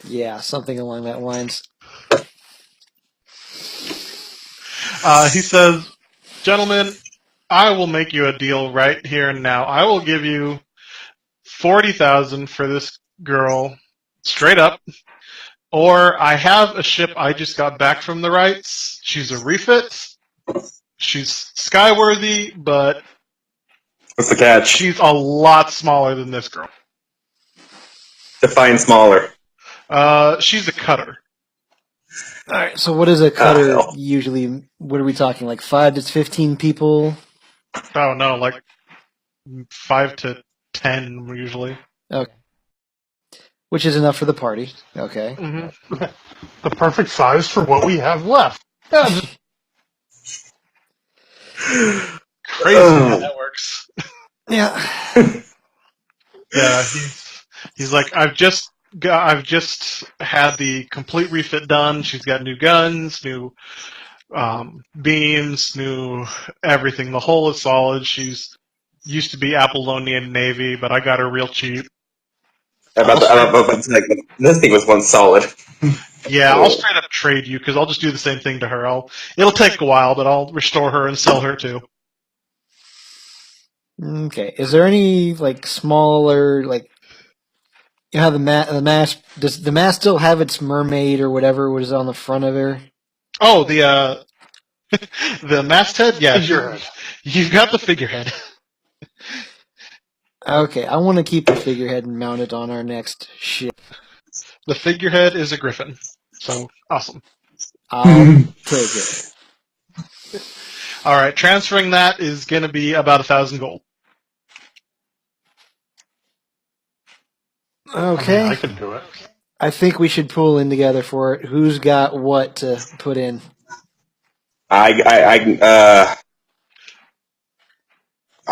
[SPEAKER 6] Yeah, something along that lines.
[SPEAKER 2] He says, gentlemen, I will make you a deal right here and now. I will give you 40,000 for this girl, straight up. Or I have a ship I just got back from the rights. She's a refit. She's skyworthy, but
[SPEAKER 4] What's the catch?
[SPEAKER 2] she's a lot smaller than this girl.
[SPEAKER 4] Define smaller.
[SPEAKER 2] She's a cutter.
[SPEAKER 6] Alright, so what is a cutter
[SPEAKER 4] hell.
[SPEAKER 6] usually? What are we talking, like 5 to 15 people?
[SPEAKER 2] Oh no, like 5 to 10 usually.
[SPEAKER 6] Okay. Which is enough for the party. Okay.
[SPEAKER 2] Mm-hmm.
[SPEAKER 3] The perfect size for what we have left. Yeah, just
[SPEAKER 2] Crazy how that works.
[SPEAKER 6] Yeah.
[SPEAKER 2] Yeah, he's like, I've just had the complete refit done. She's got new guns, new beams, new everything. The hull is solid. She's used to be Apollonian Navy, but I got her real cheap.
[SPEAKER 4] This thing was once solid.
[SPEAKER 2] Yeah, I'll straight up trade you because I'll just do the same thing to her. It'll take a while, but I'll restore her and sell her too.
[SPEAKER 6] Okay. Is there any like smaller like you know how the mast does the mast still have its mermaid or whatever was on the front of her?
[SPEAKER 2] Oh, the the masthead. Yeah,
[SPEAKER 3] figurehead.
[SPEAKER 2] you've got the figurehead.
[SPEAKER 6] Okay, I want to keep the figurehead and mount it on our next ship.
[SPEAKER 2] The figurehead is a griffin. So awesome.
[SPEAKER 6] I'll take it.
[SPEAKER 2] All right, transferring that is going to be about 1,000 gold.
[SPEAKER 6] Okay.
[SPEAKER 3] I could do it.
[SPEAKER 6] I think we should pool in together for it. Who's got what to put in?
[SPEAKER 4] I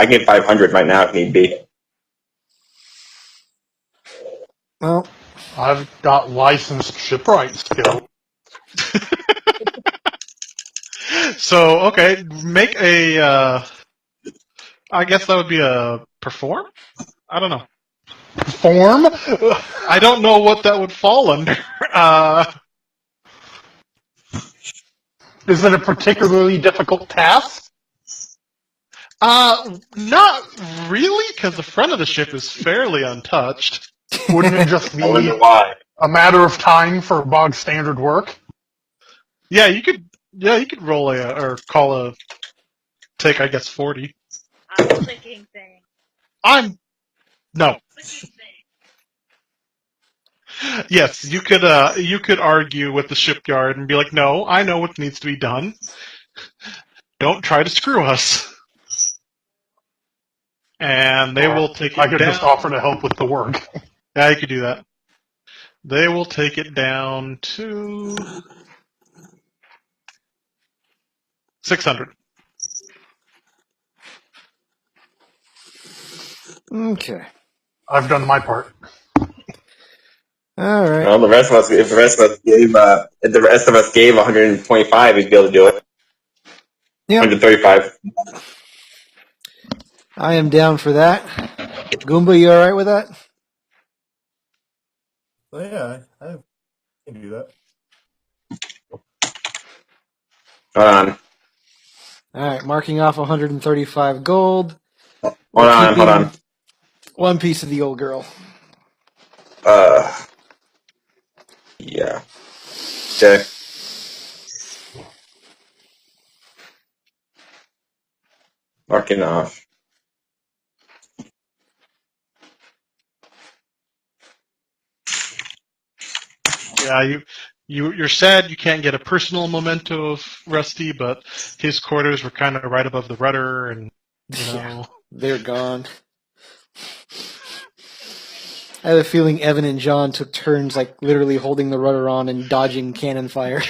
[SPEAKER 4] get 500 right now if need be.
[SPEAKER 6] Well,
[SPEAKER 3] I've got licensed shipwright skill.
[SPEAKER 2] So, okay, make a, I guess that would be a perform? I don't know.
[SPEAKER 3] Form?
[SPEAKER 2] I don't know what that would fall under.
[SPEAKER 3] Is it a particularly difficult task?
[SPEAKER 2] Not really, because the front of the ship is fairly untouched.
[SPEAKER 3] Wouldn't it just
[SPEAKER 4] I wonder
[SPEAKER 3] be
[SPEAKER 4] why.
[SPEAKER 3] a matter of time for bog standard work?
[SPEAKER 2] Yeah, you could roll or call a, take, I guess, 40.
[SPEAKER 7] I'm clicking thing.
[SPEAKER 2] No.
[SPEAKER 7] Clicking thing.
[SPEAKER 2] Yes, you could argue with the shipyard and be like, no, I know what needs to be done. Don't try to screw us. And they will take it
[SPEAKER 3] I could
[SPEAKER 2] down.
[SPEAKER 3] just offer to help with the work.
[SPEAKER 2] Yeah, you could do that. They will take it down to 600.
[SPEAKER 6] Okay.
[SPEAKER 3] I've done my part.
[SPEAKER 6] All right.
[SPEAKER 4] Well, the rest of us, if the rest of us gave 125, we'd be able to do it.
[SPEAKER 6] Yep.
[SPEAKER 4] 135.
[SPEAKER 6] I am down for that. Goomba, you all right with that?
[SPEAKER 7] Oh, yeah, I can do that.
[SPEAKER 4] Hold on.
[SPEAKER 6] All right, marking off 135 gold.
[SPEAKER 4] Hold
[SPEAKER 6] We're
[SPEAKER 4] on.
[SPEAKER 6] keeping one piece of the old girl.
[SPEAKER 4] Yeah. Okay. Marking off.
[SPEAKER 2] Yeah, you're sad you can't get a personal memento of Rusty, but his quarters were kind of right above the rudder, and you know.
[SPEAKER 6] Yeah, they're gone. I have a feeling Evan and John took turns, like literally holding the rudder on and dodging cannon fire.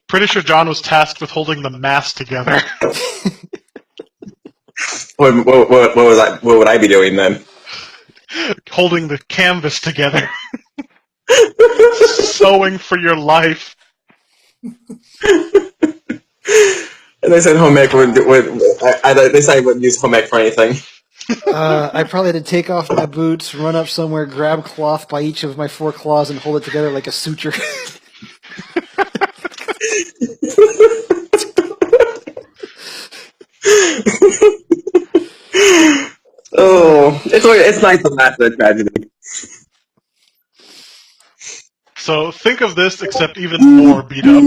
[SPEAKER 2] Pretty sure John was tasked with holding the mast together.
[SPEAKER 4] What would I be doing then?
[SPEAKER 2] Holding the canvas together. Sewing for your life.
[SPEAKER 4] And they said home ec they said I wouldn't use home ec for anything.
[SPEAKER 6] I probably had to take off my boots, run up somewhere, grab cloth by each of my 4 claws, and hold it together like a suture.
[SPEAKER 4] Oh, it's nice to laugh at the tragedy.
[SPEAKER 2] So think of this, except even more beat up.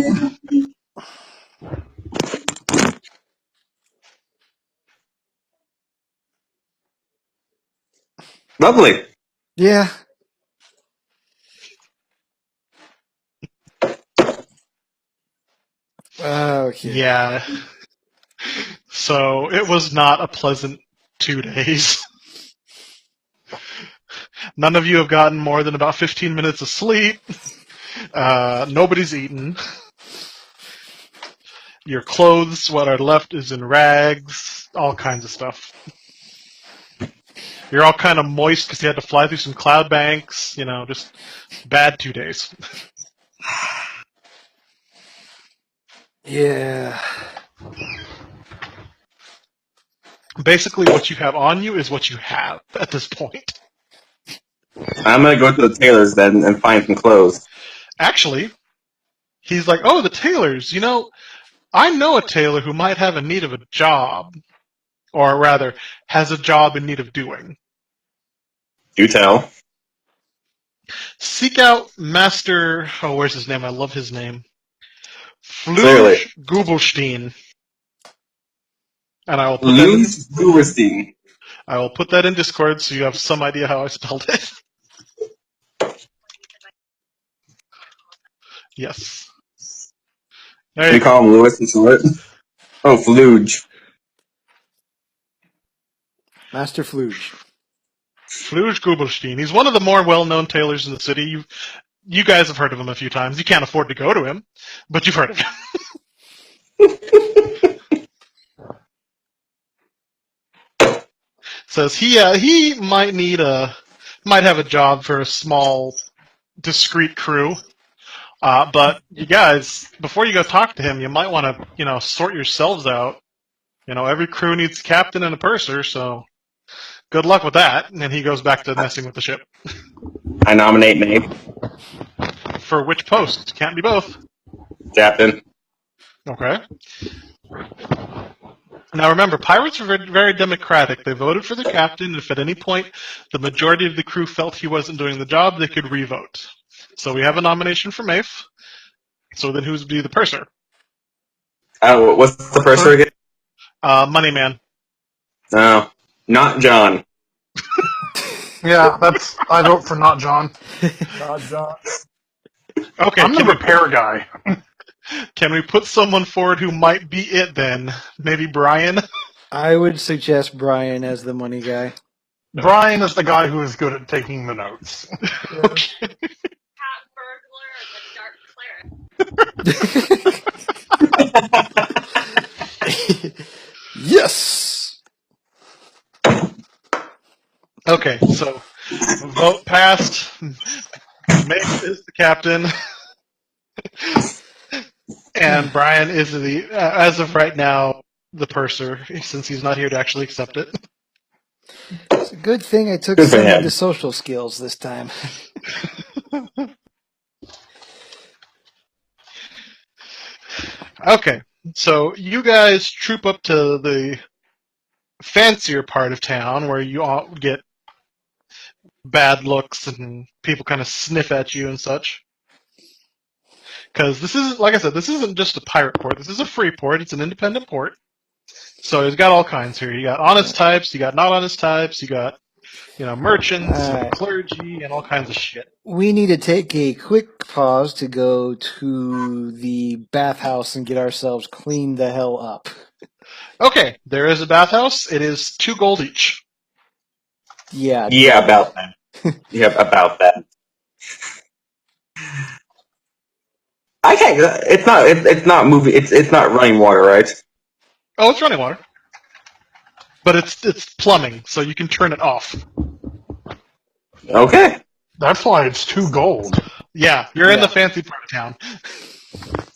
[SPEAKER 4] Lovely.
[SPEAKER 6] Yeah. Okay.
[SPEAKER 2] Yeah. So it was not a pleasant 2 days. None of you have gotten more than about 15 minutes of sleep. Nobody's eaten. Your clothes, what are left, is in rags. All kinds of stuff. You're all kind of moist because you had to fly through some cloud banks. You know, just bad 2 days.
[SPEAKER 6] Yeah.
[SPEAKER 2] Basically, what you have on you is what you have at this point.
[SPEAKER 4] I'm gonna go to the tailor's then and find some clothes.
[SPEAKER 2] Actually, he's like, oh, the tailors. You know, I know a tailor who might have a need of a job. Or rather, has a job in need of doing.
[SPEAKER 4] Do tell.
[SPEAKER 2] Seek out Master... Oh, where's his name? I love his name.
[SPEAKER 4] Clearly.
[SPEAKER 2] Fluge Gubelstein. And I will put
[SPEAKER 4] Luz Guberstein.
[SPEAKER 2] I will put that in Discord so you have some idea how I spelled it. Yes. There
[SPEAKER 4] We
[SPEAKER 2] you go.
[SPEAKER 4] call him Lewis in short. Oh, Fluge.
[SPEAKER 6] Master Fluge.
[SPEAKER 2] Fluge Gubelstein. He's one of the more well-known tailors in the city. You guys have heard of him a few times. You can't afford to go to him, but you've heard of him. Says he might have a job for a small, discreet crew. But you guys, before you go talk to him, you might want to, sort yourselves out. Every crew needs a captain and a purser, so good luck with that. And then he goes back to messing with the ship.
[SPEAKER 4] I nominate Nate.
[SPEAKER 2] For which post? Can't be both.
[SPEAKER 4] Captain.
[SPEAKER 2] Okay. Now remember, pirates are very, very democratic. They voted for the captain. If at any point the majority of the crew felt he wasn't doing the job, they could re-vote. So we have a nomination for Maeve. So then who's be the purser?
[SPEAKER 4] What's the purser again?
[SPEAKER 2] Money Man.
[SPEAKER 4] No, not John.
[SPEAKER 3] Yeah, I vote for not John.
[SPEAKER 7] Not John.
[SPEAKER 2] Okay,
[SPEAKER 3] I'm the repair guy.
[SPEAKER 2] can we put someone forward who might be it then? Maybe Brian?
[SPEAKER 6] I would suggest Brian as the money guy.
[SPEAKER 3] Brian is the guy who is good at taking the notes.
[SPEAKER 7] Yeah.
[SPEAKER 2] Okay.
[SPEAKER 5] Cat burglar and the dark cleric.
[SPEAKER 6] Yes.
[SPEAKER 2] Okay, so vote passed. Mace is the captain. And Brian is as of right now, the purser, since he's not here to actually accept it.
[SPEAKER 6] It's a good thing I took
[SPEAKER 4] Good for
[SPEAKER 6] some
[SPEAKER 4] him.
[SPEAKER 6] of the social skills this time.
[SPEAKER 2] Okay, so you guys troop up to the fancier part of town where you all get bad looks and people kind of sniff at you and such. Because this isn't, like I said, this isn't just a pirate port. This is a free port. It's an independent port. So it's got all kinds here. You got honest types, you got not honest types, you got, merchants and
[SPEAKER 6] Alright.
[SPEAKER 2] clergy and all kinds of shit.
[SPEAKER 6] We need to take a quick pause to go to the bathhouse and get ourselves cleaned the hell up.
[SPEAKER 2] Okay, there is a bathhouse. It is 2 gold each.
[SPEAKER 6] Yeah.
[SPEAKER 4] Yeah, about that. Yeah, about that. I can't. It's not. It's not moving. It's not running water, right?
[SPEAKER 2] Oh, it's running water. But it's plumbing, so you can turn it off.
[SPEAKER 4] Okay.
[SPEAKER 3] That's why it's 2 gold.
[SPEAKER 2] Yeah, you're in
[SPEAKER 6] Yeah.
[SPEAKER 2] the fancy part of town.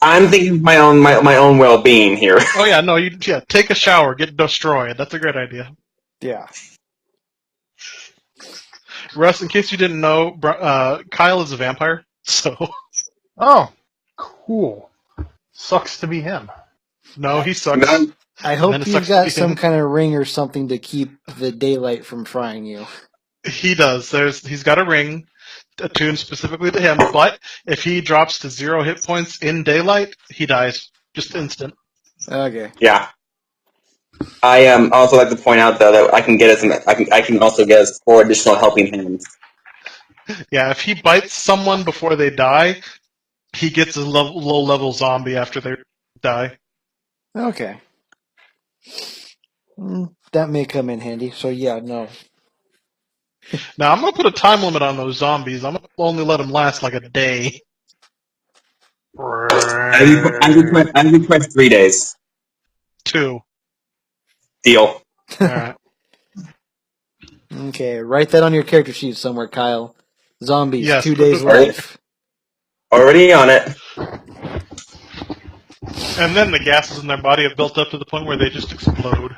[SPEAKER 4] I'm thinking of my own well-being here.
[SPEAKER 2] Oh yeah, no, take a shower, get destroyed. That's a great idea.
[SPEAKER 6] Yeah.
[SPEAKER 2] Russ, in case you didn't know, Kyle is a vampire, so
[SPEAKER 3] Oh, cool. Sucks to be him.
[SPEAKER 2] no, he sucks.
[SPEAKER 4] No.
[SPEAKER 6] I
[SPEAKER 2] And
[SPEAKER 6] hope
[SPEAKER 2] then it
[SPEAKER 6] you've
[SPEAKER 2] sucks to
[SPEAKER 6] got
[SPEAKER 2] be
[SPEAKER 6] some
[SPEAKER 2] him.
[SPEAKER 6] kind of ring or something to keep the daylight from frying you.
[SPEAKER 2] He does. He's got a ring attuned specifically to him, but if he drops to 0 hit points in daylight, he dies. Just instant.
[SPEAKER 6] Okay.
[SPEAKER 4] Yeah. I also like to point out though that I can get us. I can also get us 4 additional helping hands.
[SPEAKER 2] Yeah, if he bites someone before they die, he gets a low-level zombie after they die.
[SPEAKER 6] Okay. That may come in handy. So yeah, no.
[SPEAKER 2] Now, I'm going to put a time limit on those zombies. I'm going to only let them last like a day.
[SPEAKER 4] I request 3 days.
[SPEAKER 2] 2.
[SPEAKER 4] Deal.
[SPEAKER 2] Alright.
[SPEAKER 6] Okay, write that on your character sheet somewhere, Kyle. Zombies,
[SPEAKER 2] Yes.
[SPEAKER 6] 2 days
[SPEAKER 4] Alright.
[SPEAKER 6] life.
[SPEAKER 4] Already on it.
[SPEAKER 2] And then the gases in their body have built up to the point where they just explode.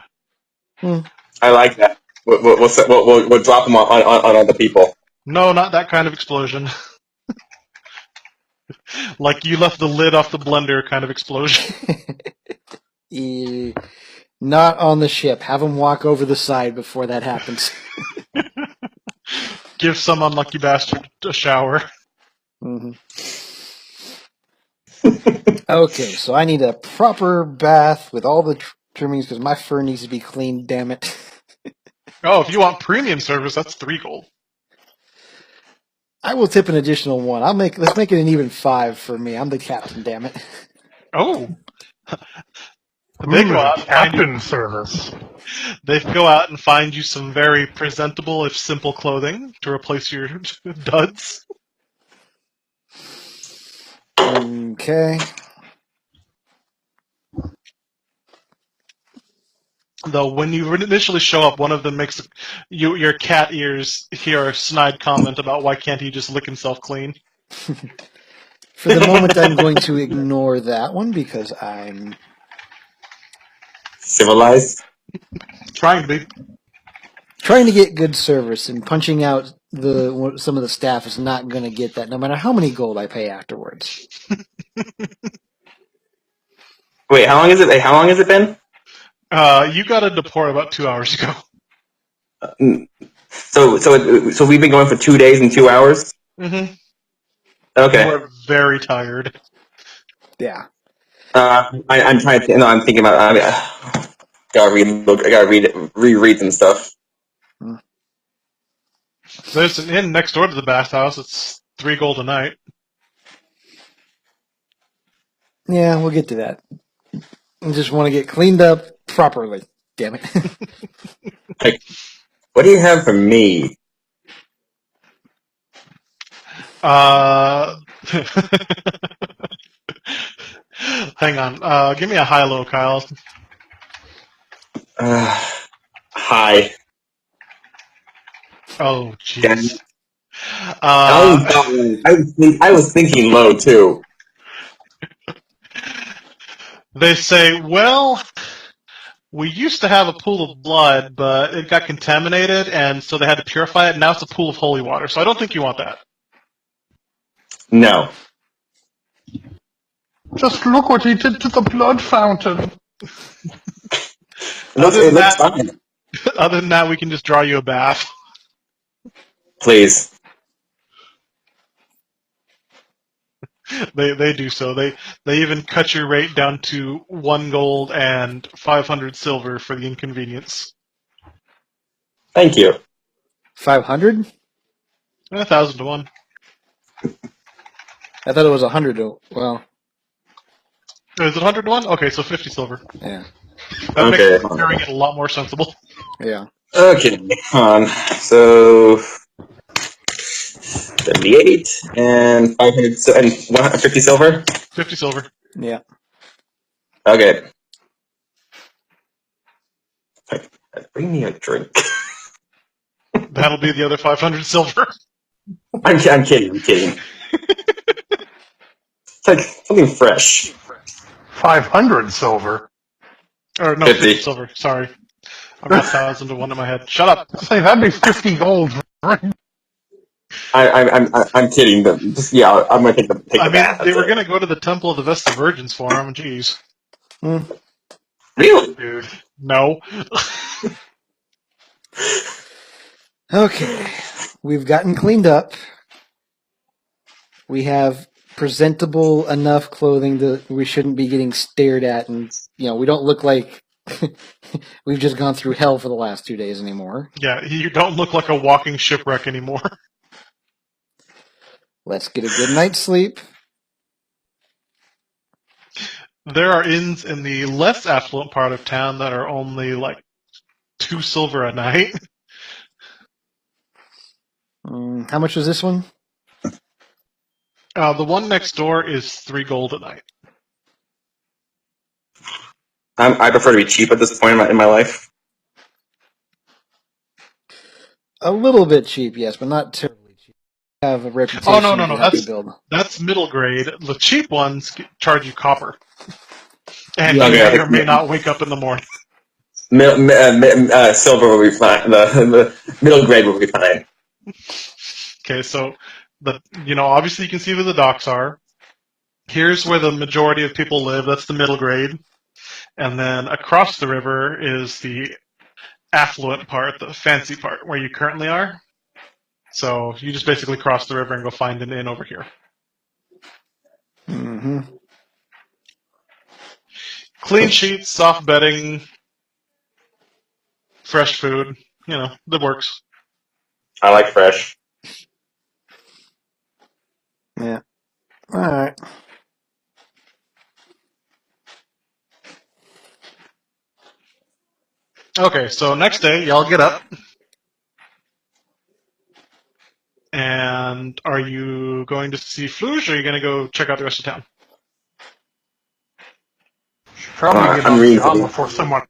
[SPEAKER 4] I like that. We'll drop them on other people.
[SPEAKER 2] No, not that kind of explosion. Like you left the lid off the blender kind of explosion.
[SPEAKER 6] Not on the ship. Have them walk over the side before that happens.
[SPEAKER 2] Give some unlucky bastard a shower.
[SPEAKER 6] Mm-hmm. Okay, so I need a proper bath with all the trimmings because my fur needs to be clean, damn it.
[SPEAKER 2] Oh, if you want premium service, that's 3 gold.
[SPEAKER 6] I will tip an additional 1. Let's make it an even 5 for me. I'm the captain, damn it.
[SPEAKER 2] Oh. They go out and find
[SPEAKER 3] captain service.
[SPEAKER 2] They go out and find you some very presentable, if simple, clothing to replace your duds.
[SPEAKER 6] Okay.
[SPEAKER 2] Though when you initially show up, one of them makes your cat ears hear a snide comment about why can't he just lick himself clean.
[SPEAKER 6] For the moment, I'm going to ignore that one because I'm
[SPEAKER 4] Civilized.
[SPEAKER 2] Trying to be.
[SPEAKER 6] trying to get good service, and punching out some of the staff is not going to get that, no matter how many gold I pay afterwards.
[SPEAKER 4] Wait, how long is it? How long has it been?
[SPEAKER 2] You got a deport about 2 hours ago.
[SPEAKER 4] So we've been going for 2 days and 2 hours.
[SPEAKER 2] Mm-hmm.
[SPEAKER 4] Okay.
[SPEAKER 2] We're very tired.
[SPEAKER 6] Yeah.
[SPEAKER 4] I'm trying to. No, I'm thinking about. reread some stuff.
[SPEAKER 2] There's an inn next door to the bathhouse. It's 3 gold a night.
[SPEAKER 6] Yeah, we'll get to that. I just want to get cleaned up properly. Damn it.
[SPEAKER 4] Like, what do you have for me?
[SPEAKER 2] Hang on. Give me a high-low, Kyle.
[SPEAKER 4] Hi.
[SPEAKER 2] Oh,
[SPEAKER 4] Damn
[SPEAKER 2] jeez.
[SPEAKER 4] it. I was thinking low too.
[SPEAKER 2] They say, well, we used to have a pool of blood, but it got contaminated, and so they had to purify it, and now it's a pool of holy water. So I don't think you want that.
[SPEAKER 4] No.
[SPEAKER 3] Just look what he did to the blood fountain.
[SPEAKER 4] It looks fine.
[SPEAKER 2] Other than that, we can just draw you a bath.
[SPEAKER 4] Please.
[SPEAKER 2] They do so. They even cut your rate down to 1 gold and 500 silver for the inconvenience.
[SPEAKER 4] Thank you.
[SPEAKER 6] 500?
[SPEAKER 2] 1,000 to 1.
[SPEAKER 6] I thought it was 100 to, well,
[SPEAKER 2] Is it 100 to 1? Okay, so 50 silver.
[SPEAKER 6] yeah.
[SPEAKER 2] That
[SPEAKER 4] Okay.
[SPEAKER 2] makes carrying it a lot more sensible.
[SPEAKER 6] Yeah.
[SPEAKER 4] Okay, hold on. So 78 and 500 and 150 silver.
[SPEAKER 2] 50 silver.
[SPEAKER 6] Yeah.
[SPEAKER 4] Okay. Bring me a drink.
[SPEAKER 2] That'll be the other 500 silver.
[SPEAKER 4] I'm kidding. It's like something fresh.
[SPEAKER 3] 500 silver.
[SPEAKER 2] Or no, 50 silver. Sorry. I've got 1,000 to 1 in my head. Shut up.
[SPEAKER 3] Say, that'd be 50 gold.
[SPEAKER 4] I'm kidding, but just, yeah, I'm gonna take the bath.
[SPEAKER 2] They were going to go to the Temple of the Vestal Virgins for him. Jeez.
[SPEAKER 4] Really?
[SPEAKER 2] Dude. No.
[SPEAKER 6] Okay. We've gotten cleaned up. We have presentable enough clothing that we shouldn't be getting stared at, and we don't look like we've just gone through hell for the last 2 days anymore.
[SPEAKER 2] Yeah, you don't look like a walking shipwreck anymore.
[SPEAKER 6] Let's get a good night's sleep.
[SPEAKER 2] There are inns in the less affluent part of town that are only like 2 silver a night.
[SPEAKER 6] How much was this one?
[SPEAKER 2] The one next door is 3 gold a night.
[SPEAKER 4] I prefer to be cheap at this point in my life.
[SPEAKER 6] A little bit cheap, yes, but not terribly cheap. We have a reputation.
[SPEAKER 2] Oh, no.
[SPEAKER 6] Build.
[SPEAKER 2] That's middle grade. The cheap ones charge you copper. And
[SPEAKER 6] Yeah.
[SPEAKER 2] you may or may not wake up in the morning.
[SPEAKER 4] Silver will be fine. The middle grade will be fine.
[SPEAKER 2] Okay, so obviously you can see where the docks are. Here's where the majority of people live. That's the middle grade. And then across the river is the affluent part, the fancy part, where you currently are. So you just basically cross the river and go find an inn over here.
[SPEAKER 6] Mm-hmm.
[SPEAKER 2] Clean sheets, soft bedding, fresh food. That works.
[SPEAKER 4] I like fresh.
[SPEAKER 6] Yeah. All right.
[SPEAKER 2] Okay, so next day, y'all get up. And are you going to see Fluge, or are you going to go check out the rest of town?
[SPEAKER 3] Probably get
[SPEAKER 4] I'm
[SPEAKER 3] on the
[SPEAKER 4] reading
[SPEAKER 3] job
[SPEAKER 4] something.
[SPEAKER 3] before someone.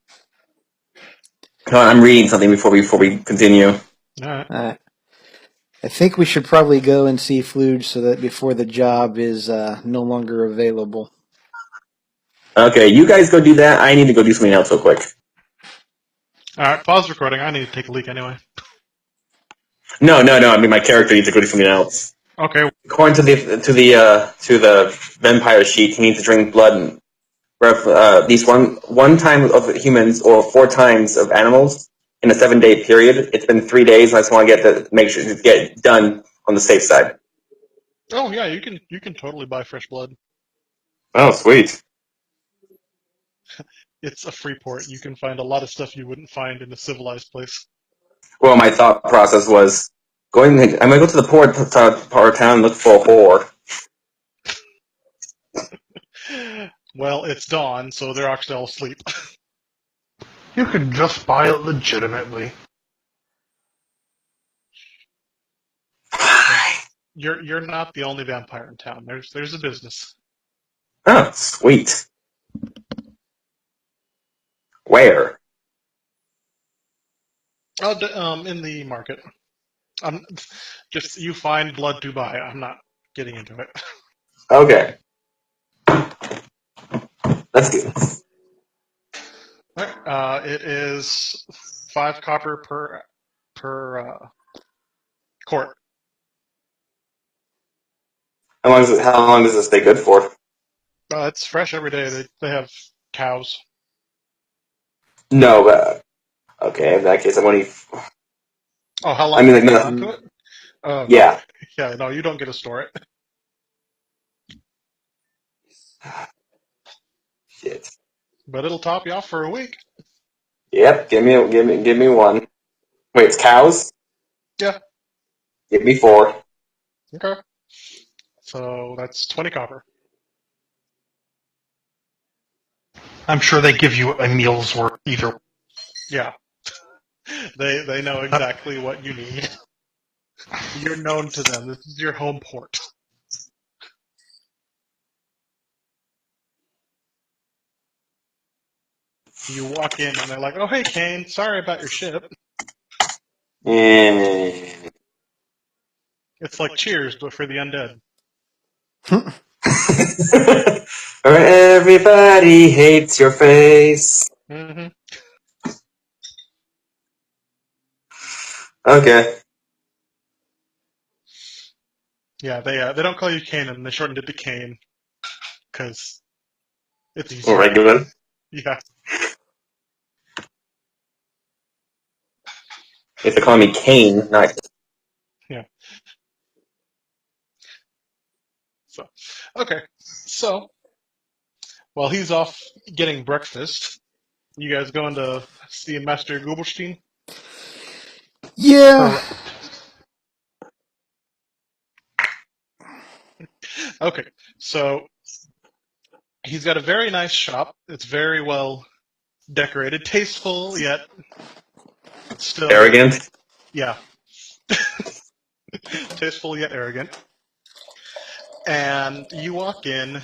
[SPEAKER 4] I'm reading something before we continue.
[SPEAKER 2] All right.
[SPEAKER 6] I think we should probably go and see Fluge so that before the job is no longer available.
[SPEAKER 4] Okay, you guys go do that. I need to go do something else real quick.
[SPEAKER 2] All right, pause recording. I need to take a leak anyway.
[SPEAKER 4] No. I mean, my character needs to go do something else.
[SPEAKER 2] Okay.
[SPEAKER 4] According to the vampire sheet, he needs to drink blood and at least one time of humans or 4 times of animals in a 7-day period. It's been 3 days, and I just want to make sure to get it done on the safe side.
[SPEAKER 2] Oh yeah, you can totally buy fresh blood.
[SPEAKER 4] Oh, sweet.
[SPEAKER 2] it's a free port. You can find a lot of stuff you wouldn't find in a civilized place.
[SPEAKER 4] Well, my thought process was I'm gonna go to the part of town and look for a whore.
[SPEAKER 2] Well, it's dawn, so they're actually all asleep.
[SPEAKER 3] You could just buy it legitimately.
[SPEAKER 2] You're not the only vampire in town. There's a business.
[SPEAKER 4] Oh, sweet. Where?
[SPEAKER 2] Oh, in the market. Just you find blood to buy. I'm not getting into it.
[SPEAKER 4] Okay. That's good.
[SPEAKER 2] It is 5 copper per quart.
[SPEAKER 4] How long does this stay good for?
[SPEAKER 2] It's fresh every day. They have cows.
[SPEAKER 4] No, but okay. In that case, I'm only.
[SPEAKER 2] Oh, how
[SPEAKER 4] I
[SPEAKER 2] long
[SPEAKER 4] mean,
[SPEAKER 2] do
[SPEAKER 4] like,
[SPEAKER 2] you hang
[SPEAKER 4] no,
[SPEAKER 2] on to it? No.
[SPEAKER 4] yeah.
[SPEAKER 2] Yeah, no, you don't get to store it.
[SPEAKER 4] Shit.
[SPEAKER 2] But it'll top you off for a week.
[SPEAKER 4] Yep. Give me one. Wait, it's cows.
[SPEAKER 2] Yeah.
[SPEAKER 4] Give me 4.
[SPEAKER 2] Okay. So that's 20 copper.
[SPEAKER 3] I'm sure they give you a meal's worth either.
[SPEAKER 2] Yeah. They know exactly what you need. You're known to them. This is your home port. You walk in and they're like, "Oh, hey, Kane. Sorry about your ship."
[SPEAKER 4] And
[SPEAKER 2] It's like Cheers, but for the undead.
[SPEAKER 4] everybody hates your face.
[SPEAKER 2] Mm-hmm.
[SPEAKER 4] Okay.
[SPEAKER 2] Yeah, they don't call you Kanan. They shortened it to Kane because it's
[SPEAKER 4] Well,
[SPEAKER 2] easier.
[SPEAKER 4] regular.
[SPEAKER 2] Yeah.
[SPEAKER 4] If they call me Kane, not.
[SPEAKER 2] Yeah. So, okay. So, while he's off getting breakfast, you guys going to see Master Gubelstein?
[SPEAKER 6] Yeah.
[SPEAKER 2] Okay. So, he's got a very nice shop. It's very well decorated, tasteful, yet still,
[SPEAKER 4] Arrogant.
[SPEAKER 2] yeah. Tasteful yet arrogant. And you walk in,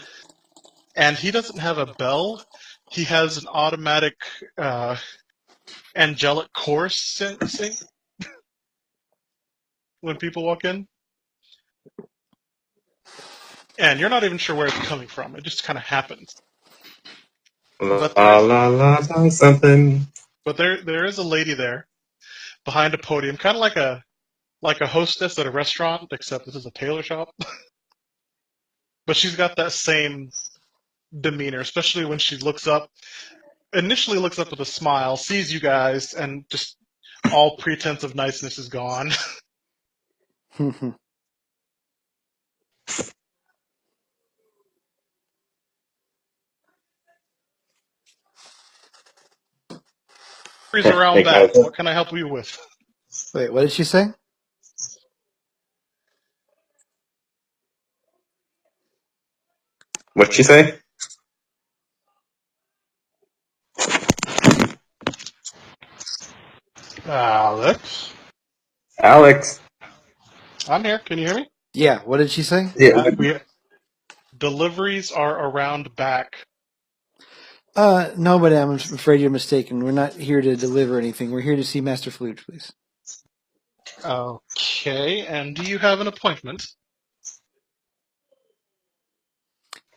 [SPEAKER 2] and he doesn't have a bell. He has an automatic angelic chorus sing when people walk in. And you're not even sure where it's coming from. It just kind of happens. But
[SPEAKER 4] La la la la something.
[SPEAKER 2] there is a lady there behind a podium, kind of like a hostess at a restaurant, except this is a tailor shop. But she's got that same demeanor, especially when she looks up. Initially looks up with a smile, sees you guys, and just all pretense of niceness is gone. He's around back. What can I help you with?
[SPEAKER 6] Wait, what did she say?
[SPEAKER 4] What'd she say?
[SPEAKER 3] Alex?
[SPEAKER 4] Alex.
[SPEAKER 2] I'm here. Can you hear me?
[SPEAKER 6] Yeah, what did she say?
[SPEAKER 4] Yeah.
[SPEAKER 2] Deliveries are around back.
[SPEAKER 6] No, but I'm afraid you're mistaken. We're not here to deliver anything. We're here to see Master Flute, please.
[SPEAKER 2] Okay, and do you have an appointment?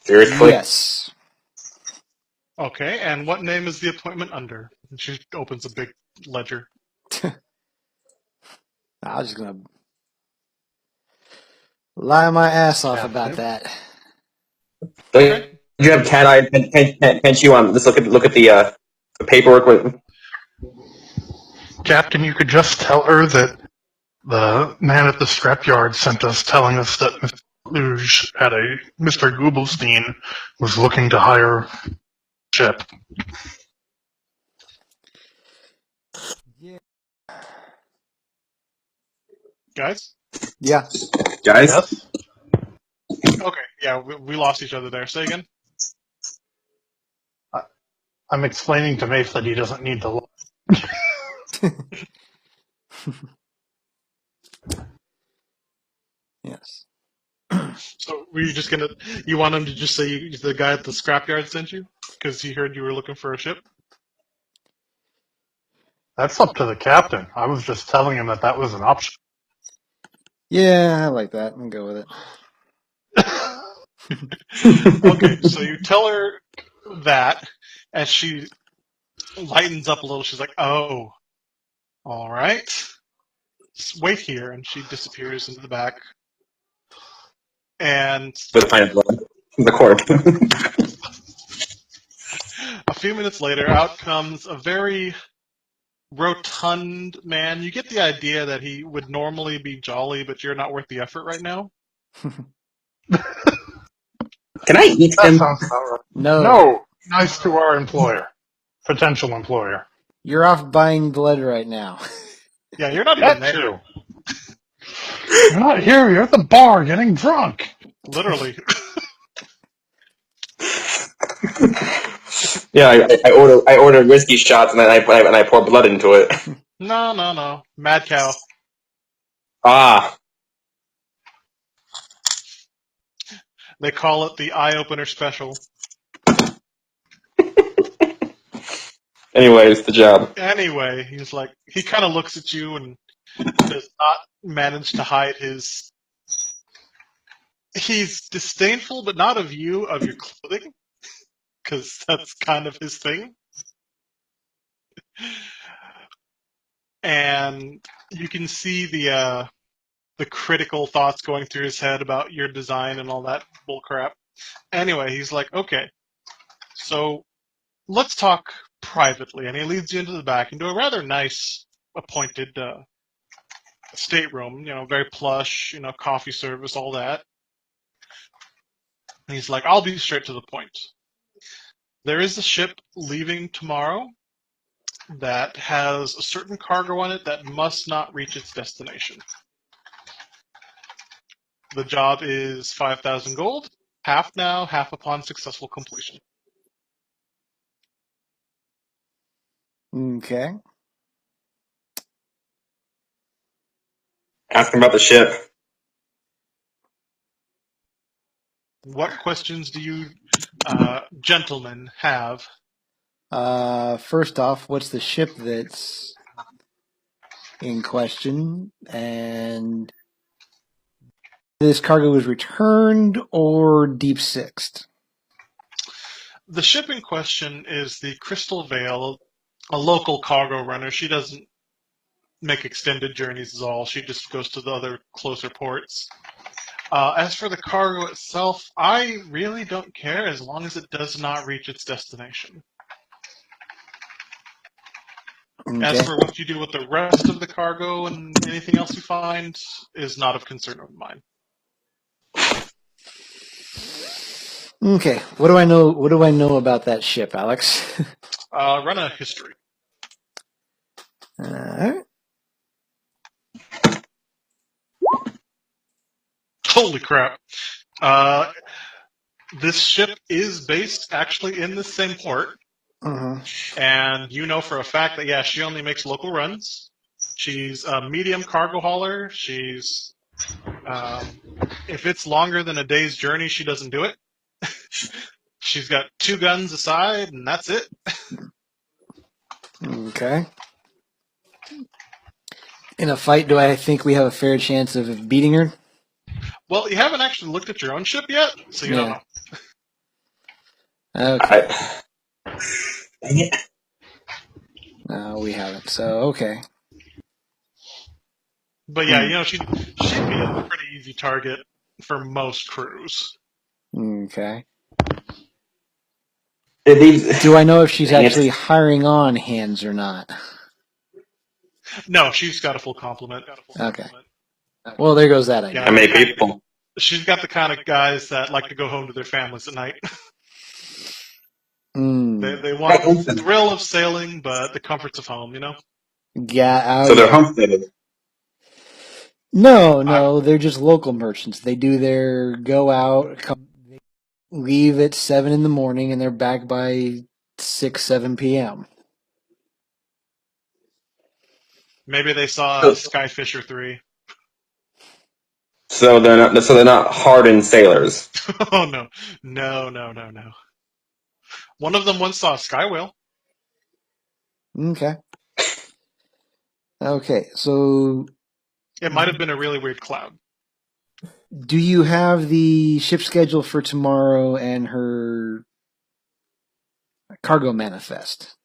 [SPEAKER 4] Seriously?
[SPEAKER 6] Yes.
[SPEAKER 2] Okay, and what name is the appointment under? And she opens a big ledger.
[SPEAKER 6] I was just gonna lie my ass off about
[SPEAKER 3] Captain?
[SPEAKER 6] that.
[SPEAKER 2] Okay.
[SPEAKER 4] Do you have cat eye? Can't you Let's look at the paperwork with.
[SPEAKER 3] Captain, you could just tell her that the man at the scrapyard sent us telling us that Mr. Luge had Mr. Gubelstein was looking to hire a ship.
[SPEAKER 2] Guys?
[SPEAKER 6] Yeah.
[SPEAKER 4] Guys?
[SPEAKER 3] Yes?
[SPEAKER 2] Okay, yeah, we lost each other there. Say again?
[SPEAKER 3] I'm explaining to Mace that he doesn't need to look.
[SPEAKER 6] Yes.
[SPEAKER 2] So were you just gonna? You want him to just say the guy at the scrapyard sent you because he heard you were looking for a ship?
[SPEAKER 3] That's up to the captain. I was just telling him that was an option.
[SPEAKER 6] Yeah, I like that. I'm go with it.
[SPEAKER 2] Okay, so you tell her that, and she lightens up a little. She's like, "Oh, all right, just wait here," and she disappears into the back. And
[SPEAKER 4] With a pint of blood. The corp.
[SPEAKER 2] a few minutes later, out comes a very rotund man. You get the idea that he would normally be jolly, but you're not worth the effort right now.
[SPEAKER 4] Can I eat
[SPEAKER 3] That
[SPEAKER 4] him?
[SPEAKER 3] sounds about right.
[SPEAKER 6] No.
[SPEAKER 3] No. Nice to our employer. Potential employer.
[SPEAKER 6] You're off buying blood right now.
[SPEAKER 2] Yeah, you're not even
[SPEAKER 3] That
[SPEAKER 2] there.
[SPEAKER 3] too. You're not here. You're at the bar getting drunk.
[SPEAKER 2] Literally.
[SPEAKER 4] Yeah, I order whiskey shots and then I pour blood into it.
[SPEAKER 2] No. Mad cow.
[SPEAKER 4] Ah,
[SPEAKER 2] They call it the eye opener special.
[SPEAKER 4] anyways, the job.
[SPEAKER 2] Anyway, he's like, he kind of looks at you and does not manage to hide his. He's disdainful, but not of you, of your clothing, because that's kind of his thing. And you can see the critical thoughts going through his head about your design and all that bullcrap. Anyway, he's like, okay, so let's talk privately, and he leads you into the back into a rather nice appointed stateroom, very plush, coffee service, all that. And he's like, I'll be straight to the point. There is a ship leaving tomorrow that has a certain cargo on it that must not reach its destination. The job is 5,000 gold, half now, half upon successful completion.
[SPEAKER 6] Okay.
[SPEAKER 4] Ask him about the ship.
[SPEAKER 2] What questions do you gentlemen have?
[SPEAKER 6] First off, what's the ship that's in question? And this cargo was returned or deep sixed?
[SPEAKER 2] The ship in question is the Crystal Vale, a local cargo runner. She doesn't make extended journeys at all. She just goes to the other closer ports. As for the cargo itself, I really don't care as long as it does not reach its destination.
[SPEAKER 6] Okay.
[SPEAKER 2] As for what you do with the rest of the cargo and anything else you find is not of concern of mine.
[SPEAKER 6] Okay. What do I know? What do I know about that ship, Alex?
[SPEAKER 2] Run a history.
[SPEAKER 6] All right.
[SPEAKER 2] Holy crap. This ship is based actually in the same port. And you know for a fact that, yeah, she only makes local runs. She's a medium cargo hauler. She's, if it's longer than a day's journey, she doesn't do it. She's got 2 guns aside, and that's it.
[SPEAKER 6] Okay. In a fight, do I think we have a fair chance of beating her?
[SPEAKER 2] Well, you haven't actually looked at your own ship yet, so you don't know.
[SPEAKER 6] Okay.
[SPEAKER 4] Dang it.
[SPEAKER 6] No, we haven't. So, okay.
[SPEAKER 2] But yeah, she'd be a pretty easy target for most crews.
[SPEAKER 6] Okay.
[SPEAKER 4] These,
[SPEAKER 6] Do I know if she's
[SPEAKER 4] Dang it.
[SPEAKER 6] actually hiring on hands or not?
[SPEAKER 2] No, she's got a full complement.
[SPEAKER 6] Okay. Well, there goes that idea.
[SPEAKER 2] Yeah,
[SPEAKER 4] how many people?
[SPEAKER 2] she's got the kind of guys that like to go home to their families at night.
[SPEAKER 6] Mm.
[SPEAKER 2] They want the thrill of sailing, but the comforts of home,
[SPEAKER 6] Yeah.
[SPEAKER 4] So they're homesteaded.
[SPEAKER 6] No, they're just local merchants. They do their go out, they leave at 7 in the morning, and they're back by 7 p.m.
[SPEAKER 2] Maybe they saw
[SPEAKER 4] So,
[SPEAKER 2] Skyfisher 3.
[SPEAKER 4] so they're not hardened sailors.
[SPEAKER 2] Oh, no. No. One of them once saw a sky whale.
[SPEAKER 6] Okay. Okay, so
[SPEAKER 2] It might have been a really weird cloud.
[SPEAKER 6] do you have the ship schedule for tomorrow and her cargo manifest?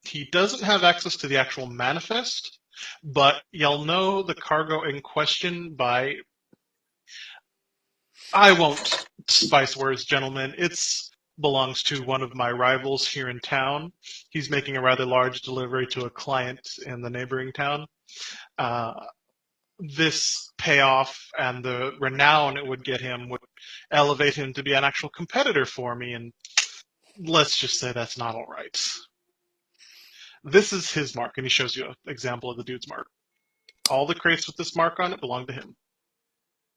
[SPEAKER 2] He doesn't have access to the actual manifest, but you'll know the cargo in question by. I won't spice words, gentlemen. It's belongs to one of my rivals here in town. He's making a rather large delivery to a client in the neighboring town. This payoff and the renown it would get him would elevate him to be an actual competitor for me, and let's just say that's not all right. This is his mark, and he shows you an example of the dude's mark. All the crates with this mark on it belong to him.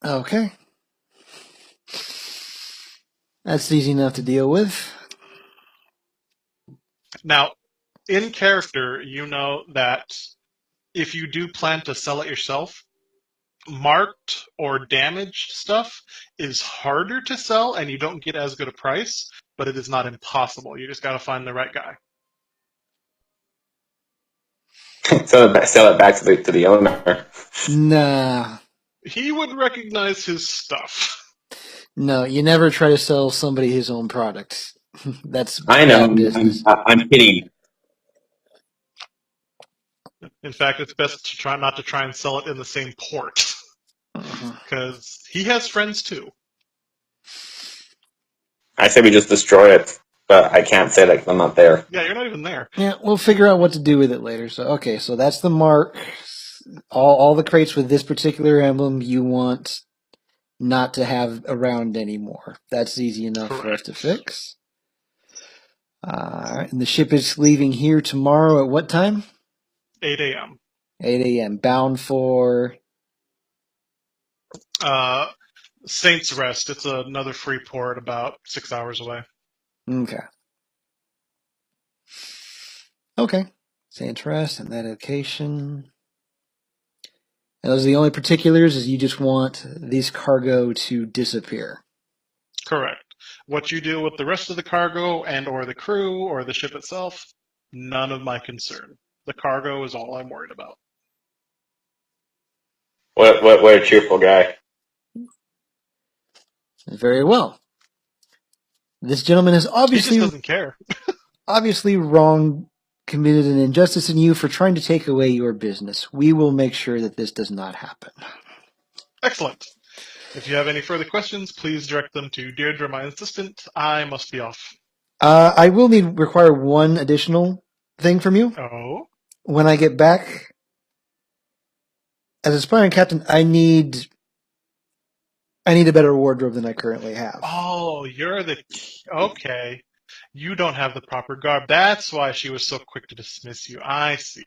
[SPEAKER 6] Okay. That's easy enough to deal with.
[SPEAKER 2] Now, in character, you know that if you do plan to sell it yourself, marked or damaged stuff is harder to sell and you don't get as good a price, but it is not impossible. You just got to find the right guy.
[SPEAKER 4] Sell it back to the owner.
[SPEAKER 6] Nah.
[SPEAKER 2] He would recognize his stuff.
[SPEAKER 6] No, you never try to sell somebody his own product. That's
[SPEAKER 4] I know.
[SPEAKER 6] bad business.
[SPEAKER 4] I'm kidding.
[SPEAKER 2] In fact, it's best to try not to try and sell it in the same port,
[SPEAKER 6] Uh-huh.
[SPEAKER 2] because he has friends too.
[SPEAKER 4] I say we just destroy it, but I can't say that 'cause I'm not there.
[SPEAKER 2] Yeah, you're not even there.
[SPEAKER 6] Yeah, we'll figure out what to do with it later. So that's the mark. All the crates with this particular emblem you want not to have around anymore. That's easy enough for us to fix. And the ship is leaving here tomorrow at what time?
[SPEAKER 2] 8 a.m.
[SPEAKER 6] 8 a.m. Bound for.
[SPEAKER 2] Saints Rest. It's another free port about 6 hours away.
[SPEAKER 6] Okay. Okay. Saints Rest and that location. And those are the only particulars, is you just want this cargo to disappear.
[SPEAKER 2] Correct. What you do with the rest of the cargo and or the crew or the ship itself, none of my concern. The cargo is all I'm worried about.
[SPEAKER 4] What a cheerful guy.
[SPEAKER 6] Very well. This gentleman has
[SPEAKER 2] He
[SPEAKER 6] obviously
[SPEAKER 2] just doesn't care.
[SPEAKER 6] committed an injustice in you for trying to take away your business. We will make sure that this does not happen.
[SPEAKER 2] Excellent. If you have any further questions, please direct them to Deirdre, my assistant. I must be off.
[SPEAKER 6] I will require one additional thing from you.
[SPEAKER 2] Oh?
[SPEAKER 6] When I get back, as aspiring captain, I need a better wardrobe than I currently have.
[SPEAKER 2] Oh, you're the... Okay. You don't have the proper garb. That's why she was so quick to dismiss you. I see.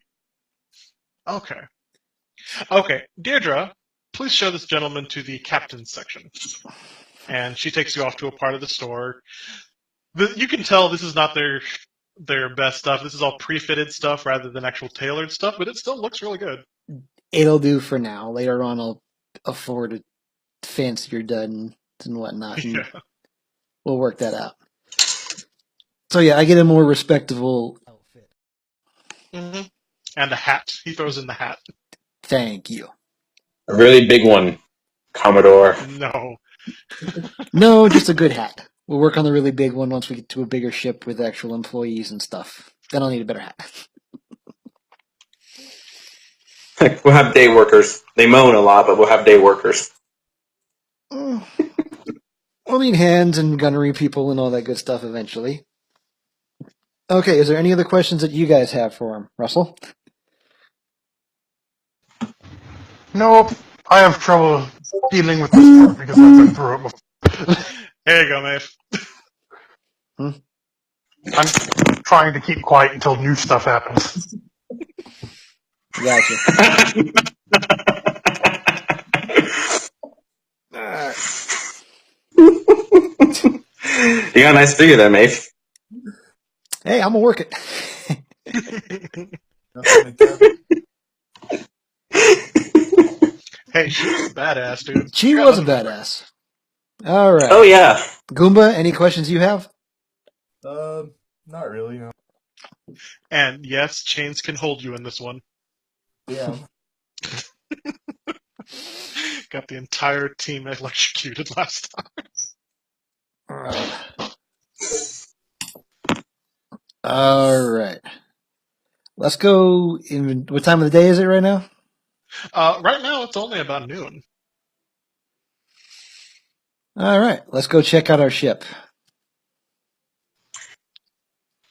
[SPEAKER 2] Okay. Okay, Deirdre, please show this gentleman to the captain's section. And she takes you off to a part of the store. You can tell this is not their best stuff. This is all pre-fitted stuff rather than actual tailored stuff, but it still looks really good.
[SPEAKER 6] It'll do for now. Later on, I'll afford a fancier duds and whatnot. And
[SPEAKER 2] Yeah.
[SPEAKER 6] we'll work that out. So yeah, I get a more respectable outfit.
[SPEAKER 2] Mm-hmm. And the hat. He throws in the hat.
[SPEAKER 6] Thank you.
[SPEAKER 4] A really big one, Commodore.
[SPEAKER 2] No.
[SPEAKER 6] No, just a good hat. We'll work on the really big one once we get to a bigger ship with actual employees and stuff. Then I'll need a better hat.
[SPEAKER 4] We'll have day workers. They moan a lot, but we'll have day workers.
[SPEAKER 6] We'll need hands and gunnery people and all that good stuff eventually. Okay, is there any other questions that you guys have for him? Russell?
[SPEAKER 3] Nope. I have trouble dealing with this part because I've been through it before.
[SPEAKER 2] Here you go, Maeve.
[SPEAKER 3] I'm trying to keep quiet until new stuff happens.
[SPEAKER 6] Gotcha. Alright.
[SPEAKER 4] You got a nice figure there, mate.
[SPEAKER 6] Hey, I'm gonna work it.
[SPEAKER 7] Nothing like that.
[SPEAKER 2] Hey, she was a badass, dude.
[SPEAKER 6] She
[SPEAKER 2] Got
[SPEAKER 6] was a
[SPEAKER 2] nothing for her.
[SPEAKER 6] badass. All right.
[SPEAKER 4] Oh yeah.
[SPEAKER 6] Goomba, any questions you have?
[SPEAKER 7] Not really. No.
[SPEAKER 2] And yes, chains can hold you in this one.
[SPEAKER 7] Yeah.
[SPEAKER 2] Got the entire team electrocuted last time.
[SPEAKER 6] All right. Let's go. What time of the day is it right now?
[SPEAKER 2] Right now, it's only about noon.
[SPEAKER 6] All right. Let's go check out our ship.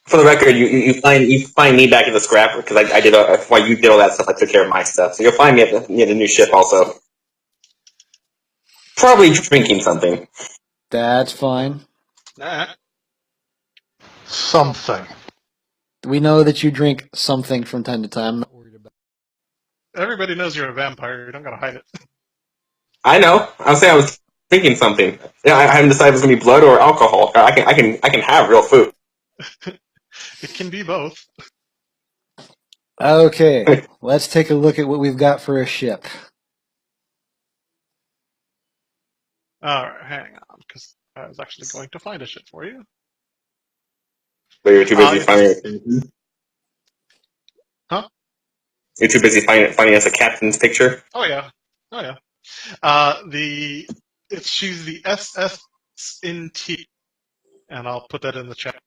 [SPEAKER 4] For the record, you find me back at the scrap because I did while you did all that stuff. I took care of my stuff, so you'll find me at the new ship also. Probably drinking something.
[SPEAKER 6] That's fine.
[SPEAKER 2] Nah.
[SPEAKER 3] Something.
[SPEAKER 6] We know that you drink something from time to time. I'm not worried about
[SPEAKER 2] Everybody knows you're a vampire. You don't gotta hide it.
[SPEAKER 4] I know. I was saying I was thinking something. Yeah, I haven't decided if it's gonna be blood or alcohol. I can have real food.
[SPEAKER 2] It can be both.
[SPEAKER 6] it. Okay. Let's take a look at what we've got for a ship.
[SPEAKER 2] Alright, hang on, because I was actually going to find a ship for you.
[SPEAKER 4] But you're too busy finding
[SPEAKER 2] it's-
[SPEAKER 4] it.
[SPEAKER 2] Huh?
[SPEAKER 4] You're too busy finding us a captain's picture.
[SPEAKER 2] Oh yeah. Oh yeah. She's the SSNT, and I'll put that in the chat.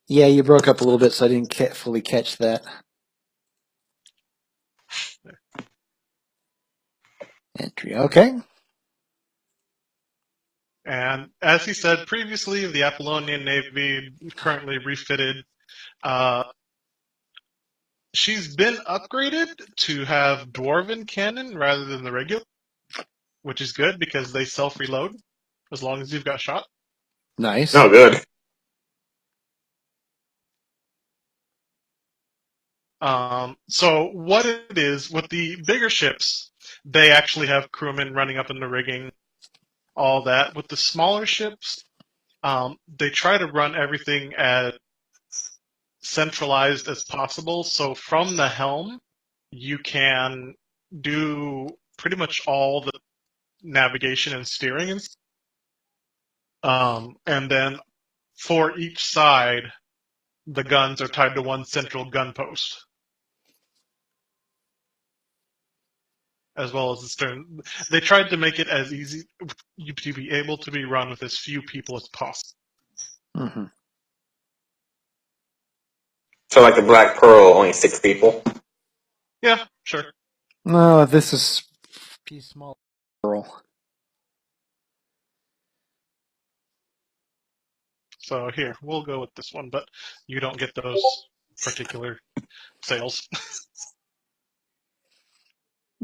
[SPEAKER 6] Yeah, you broke up a little bit, so I didn't fully catch that. Entry. Okay.
[SPEAKER 2] And as he said previously, the Apollonian Navy currently refitted. She's been upgraded to have dwarven cannon rather than the regular, which is good because they self-reload as long as you've got shot.
[SPEAKER 6] Nice.
[SPEAKER 4] Oh, good.
[SPEAKER 2] So what it is with the bigger ships, they actually have crewmen running up in the rigging, all that. With the smaller ships, they try to run everything as centralized as possible. So from the helm, you can do pretty much all the navigation and steering. And then for each side, the guns are tied to one central gun post, as well as the stern. They tried to make it as easy to be able to be run with as few people as possible.
[SPEAKER 6] Mm-hmm.
[SPEAKER 4] So like the Black Pearl, only 6 people.
[SPEAKER 2] Yeah, sure.
[SPEAKER 6] No, this is piece small. Girl.
[SPEAKER 2] So here, we'll go with this one, but you don't get those particular sales.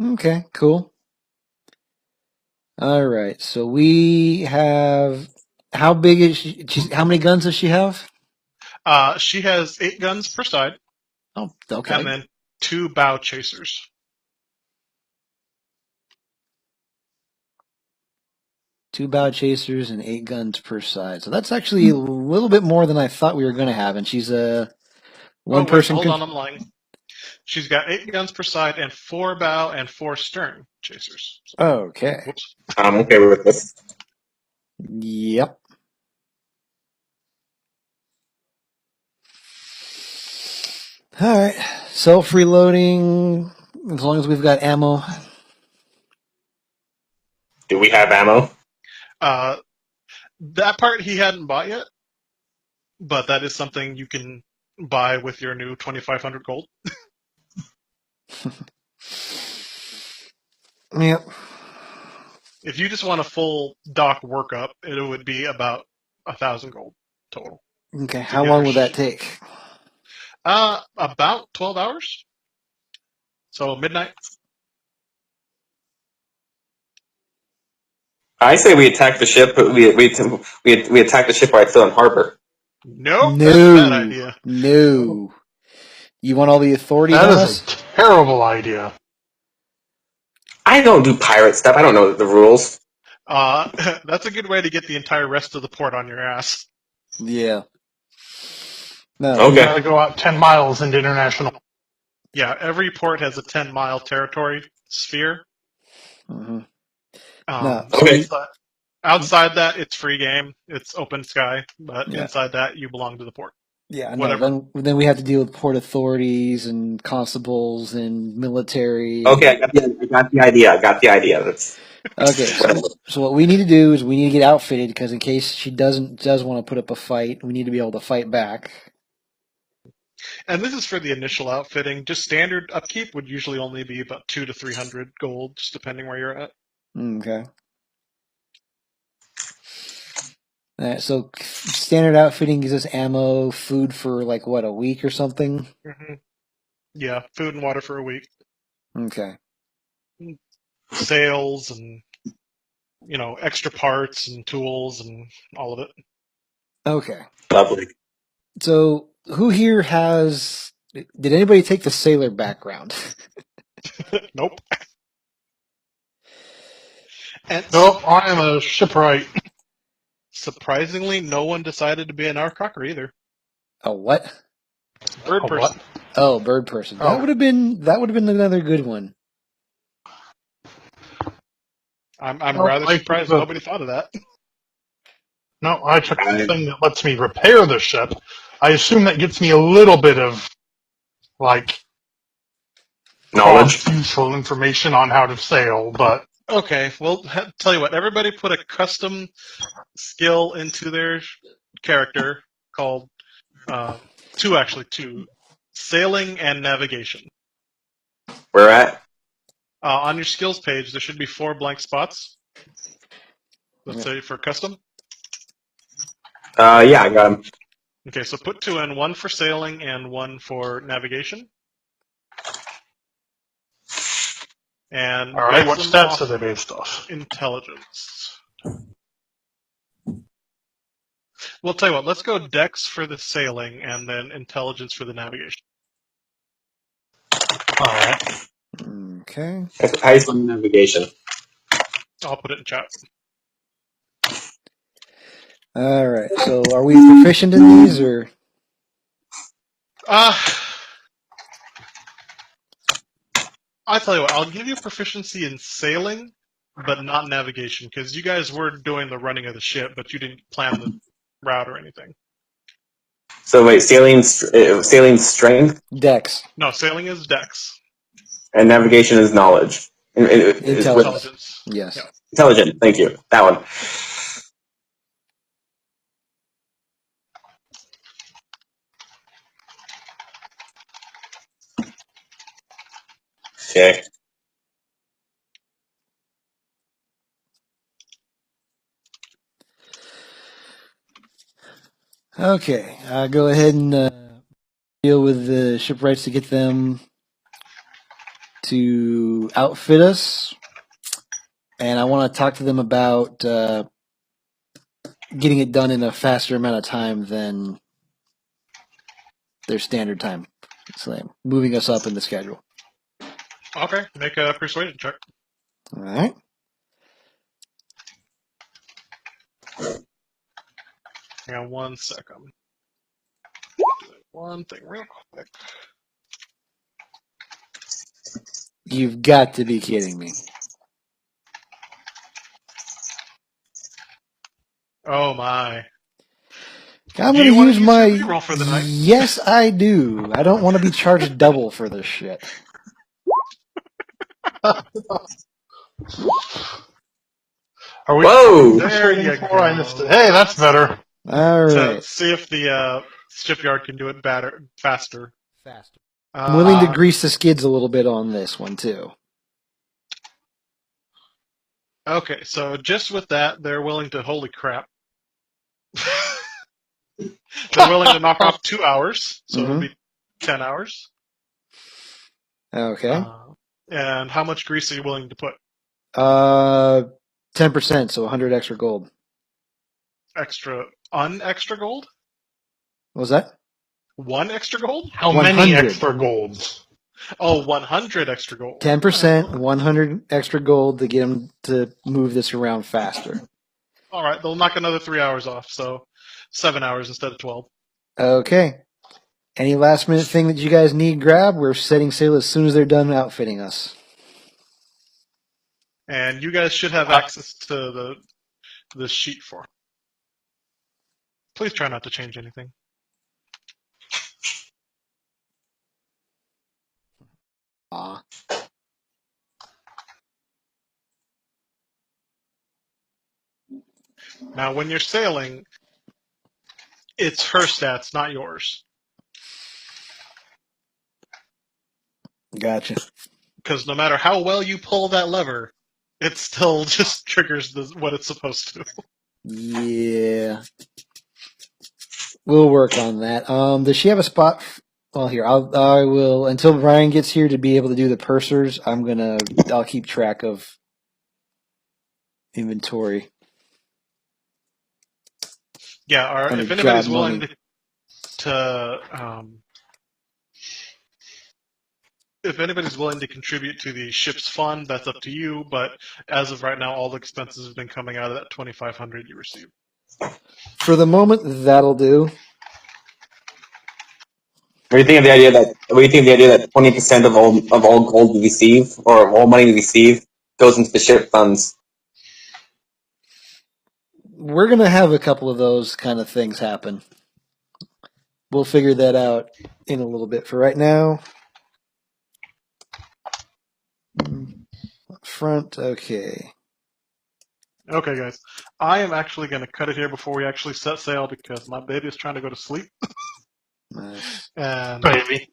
[SPEAKER 6] Okay, cool. All right, so we have. How big is she? How many guns does she have?
[SPEAKER 2] She has 8 guns per side,
[SPEAKER 6] Oh, okay.
[SPEAKER 2] and then 2 bow chasers.
[SPEAKER 6] 2 bow chasers and 8 guns per side. So that's actually a little bit more than I thought we were going to have. And she's a one person.
[SPEAKER 2] Hold on, I'm lying. She's got 8 guns per side and 4 bow and 4 stern chasers. So,
[SPEAKER 6] okay.
[SPEAKER 2] whoops.
[SPEAKER 4] I'm okay with this.
[SPEAKER 6] Yep. All right. Self-reloading. As long as we've got ammo.
[SPEAKER 4] Do we have ammo?
[SPEAKER 2] That part he hadn't bought yet, but that is something you can buy with your new 2,500 gold.
[SPEAKER 6] Yep.
[SPEAKER 2] If you just want a full dock workup, it would be about 1,000 gold total.
[SPEAKER 6] Okay. How long would that take?
[SPEAKER 2] About 12 hours. So midnight.
[SPEAKER 4] I say we attack the ship. We attack the ship while it's still in harbor.
[SPEAKER 2] Nope,
[SPEAKER 6] No.
[SPEAKER 2] that's a bad idea.
[SPEAKER 6] No. You want all the authorities
[SPEAKER 3] That
[SPEAKER 6] on
[SPEAKER 3] is
[SPEAKER 6] us?
[SPEAKER 3] a terrible idea.
[SPEAKER 4] I don't do pirate stuff. I don't know the rules.
[SPEAKER 2] That's a good way to get the entire rest of the port on your ass.
[SPEAKER 6] Yeah. No.
[SPEAKER 3] You
[SPEAKER 4] Okay.
[SPEAKER 3] gotta go out 10 miles into international.
[SPEAKER 2] Yeah, every port has a 10-mile territory sphere.
[SPEAKER 6] Mhm.
[SPEAKER 2] Um,
[SPEAKER 6] No.
[SPEAKER 4] Okay.
[SPEAKER 2] outside that, it's free game. It's open sky. But
[SPEAKER 6] Yeah.
[SPEAKER 2] inside that, you belong to the port.
[SPEAKER 6] Yeah, no.
[SPEAKER 2] Whatever.
[SPEAKER 6] Then we have to deal with port authorities and constables and military.
[SPEAKER 4] Okay, I got the idea. That's
[SPEAKER 6] Okay, so what we need to do is we need to get outfitted because in case she does want to put up a fight, we need to be able to fight back.
[SPEAKER 2] And this is for the initial outfitting. Just standard upkeep would usually only be about 200 to 300 gold, just depending where you're at.
[SPEAKER 6] Okay. Alright, so standard outfitting gives us ammo, food for like what, a week or something?
[SPEAKER 2] Mm-hmm. Yeah, food and water for a week.
[SPEAKER 6] Okay.
[SPEAKER 2] Sails and extra parts and tools and all of it.
[SPEAKER 6] Okay.
[SPEAKER 4] lovely.
[SPEAKER 6] So who here has? Did anybody take the sailor background?
[SPEAKER 2] Nope. And
[SPEAKER 3] Nope, I am a shipwright.
[SPEAKER 2] surprisingly, no one decided to be an arcocker either.
[SPEAKER 6] A what?
[SPEAKER 2] Bird
[SPEAKER 3] A
[SPEAKER 2] person.
[SPEAKER 3] what?
[SPEAKER 6] Oh, bird person.
[SPEAKER 3] Oh.
[SPEAKER 6] That would have been another good one.
[SPEAKER 2] I'm
[SPEAKER 3] Oh,
[SPEAKER 2] rather
[SPEAKER 3] I
[SPEAKER 2] surprised
[SPEAKER 3] took the-
[SPEAKER 2] nobody thought of that.
[SPEAKER 3] No, I took the thing that lets me repair the ship. I assume that gets me a little bit of, like,
[SPEAKER 4] Knowledge.
[SPEAKER 3] useful information on how to sail, but
[SPEAKER 2] Okay, well, tell you what. Everybody put a custom skill into their character called two, sailing and navigation.
[SPEAKER 4] Where at?
[SPEAKER 2] On your skills page, there should be 4 blank spots. Let's say for custom.
[SPEAKER 4] Yeah, I got him.
[SPEAKER 2] Okay, so put 2 in, 1 for sailing and 1 for navigation. And
[SPEAKER 3] all right,
[SPEAKER 2] base
[SPEAKER 3] what
[SPEAKER 2] them
[SPEAKER 3] stats
[SPEAKER 2] off
[SPEAKER 3] are they based off?
[SPEAKER 2] intelligence. Well, tell you what, let's go dex for the sailing and then intelligence for the navigation.
[SPEAKER 3] All right.
[SPEAKER 6] Okay.
[SPEAKER 4] How you spell navigation?
[SPEAKER 2] I'll put it in chat.
[SPEAKER 6] All right. So are we proficient in these or?
[SPEAKER 2] I tell you what, I'll give you proficiency in sailing, but not navigation, because you guys were doing the running of the ship, but you didn't plan the route or anything.
[SPEAKER 4] So wait, sailing strength
[SPEAKER 6] Dex.
[SPEAKER 2] No, sailing is dex.
[SPEAKER 4] and navigation is knowledge. It's with
[SPEAKER 2] Intelligence.
[SPEAKER 6] Yes.
[SPEAKER 2] Yeah.
[SPEAKER 4] intelligent. Thank you. That one. Okay.
[SPEAKER 6] Okay. Go ahead and deal with the shipwrights to get them to outfit us. And I want to talk to them about getting it done in a faster amount of time than their standard time. So moving us up in the schedule.
[SPEAKER 2] Okay, make a persuasion check.
[SPEAKER 6] All right.
[SPEAKER 2] Hang on 1 second. One thing real quick.
[SPEAKER 6] You've got to be kidding me.
[SPEAKER 2] Oh my.
[SPEAKER 6] I'm
[SPEAKER 2] Do
[SPEAKER 6] going
[SPEAKER 2] you
[SPEAKER 6] to
[SPEAKER 2] wanna
[SPEAKER 6] use
[SPEAKER 2] use
[SPEAKER 6] my.
[SPEAKER 2] your reroll for the night?
[SPEAKER 6] Yes, I do. I don't want to be charged double for this shit.
[SPEAKER 3] Are we
[SPEAKER 4] Whoa!
[SPEAKER 2] There you
[SPEAKER 3] waiting for?
[SPEAKER 2] go.
[SPEAKER 3] I missed it. Hey, that's better.
[SPEAKER 6] All
[SPEAKER 2] To
[SPEAKER 6] right.
[SPEAKER 2] see if the shipyard can do it faster.
[SPEAKER 6] I'm willing to grease the skids a little bit on this one too.
[SPEAKER 2] Okay, so just with that, they're willing to. Holy crap. They're willing to knock off 2 hours, so it'll be 10 hours.
[SPEAKER 6] Okay.
[SPEAKER 2] And how much grease are you willing to put?
[SPEAKER 6] 10%, so 100 extra gold.
[SPEAKER 2] Extra gold?
[SPEAKER 6] What was that?
[SPEAKER 2] 1 extra gold?
[SPEAKER 3] How
[SPEAKER 6] 100.
[SPEAKER 3] many extra golds?
[SPEAKER 2] Oh, 100 extra gold.
[SPEAKER 6] 10%, 100 extra gold to get them to move this around faster.
[SPEAKER 2] All right, they'll knock another 3 hours off, so 7 hours instead of 12.
[SPEAKER 6] Okay. Any last minute thing that you guys need grab? We're setting sail as soon as they're done outfitting us.
[SPEAKER 2] And you guys should have access to the sheet for. Please try not to change anything.
[SPEAKER 6] Aw.
[SPEAKER 2] Now, when you're sailing, it's her stats, not yours.
[SPEAKER 6] Gotcha.
[SPEAKER 2] Because no matter how well you pull that lever, it still just triggers what it's supposed to.
[SPEAKER 6] Yeah. We'll work on that. Does she have a spot? Well, here I will until Brian gets here to be able to do the pursers. I'll keep track of inventory.
[SPEAKER 2] Yeah, or
[SPEAKER 6] Under
[SPEAKER 2] if anybody's
[SPEAKER 6] job
[SPEAKER 2] willing
[SPEAKER 6] money.
[SPEAKER 2] if anybody's willing to contribute to the ship's fund, that's up to you. But as of right now, all the expenses have been coming out of that 2,500 you received.
[SPEAKER 6] For the moment, that'll do.
[SPEAKER 4] What do you think of the idea that 20% of all gold we receive, or all money we receive, goes into the ship funds?
[SPEAKER 6] We're going to have a couple of those kind of things happen. We'll figure that out in a little bit. For right now, front, okay.
[SPEAKER 2] Okay, guys. I am actually going to cut it here before we actually set sail because my baby is trying to go to sleep.
[SPEAKER 6] Nice.
[SPEAKER 2] And
[SPEAKER 3] Baby.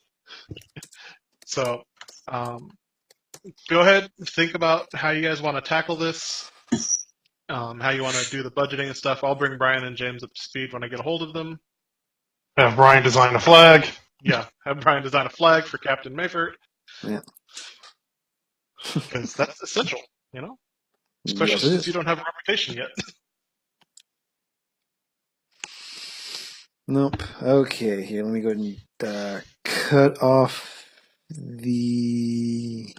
[SPEAKER 2] so, go ahead, think about how you guys want to tackle this, how you want to do the budgeting and stuff. I'll bring Brian and James up to speed when I get a hold of them.
[SPEAKER 3] Have Brian design a flag.
[SPEAKER 2] Yeah, have Brian design a flag for Captain Mayford.
[SPEAKER 6] Yeah.
[SPEAKER 2] Because that's essential, you know? Especially
[SPEAKER 6] Yes, it
[SPEAKER 2] since
[SPEAKER 6] is.
[SPEAKER 2] you don't have a reputation yet.
[SPEAKER 6] Nope. Okay, here, let me go ahead and cut off the...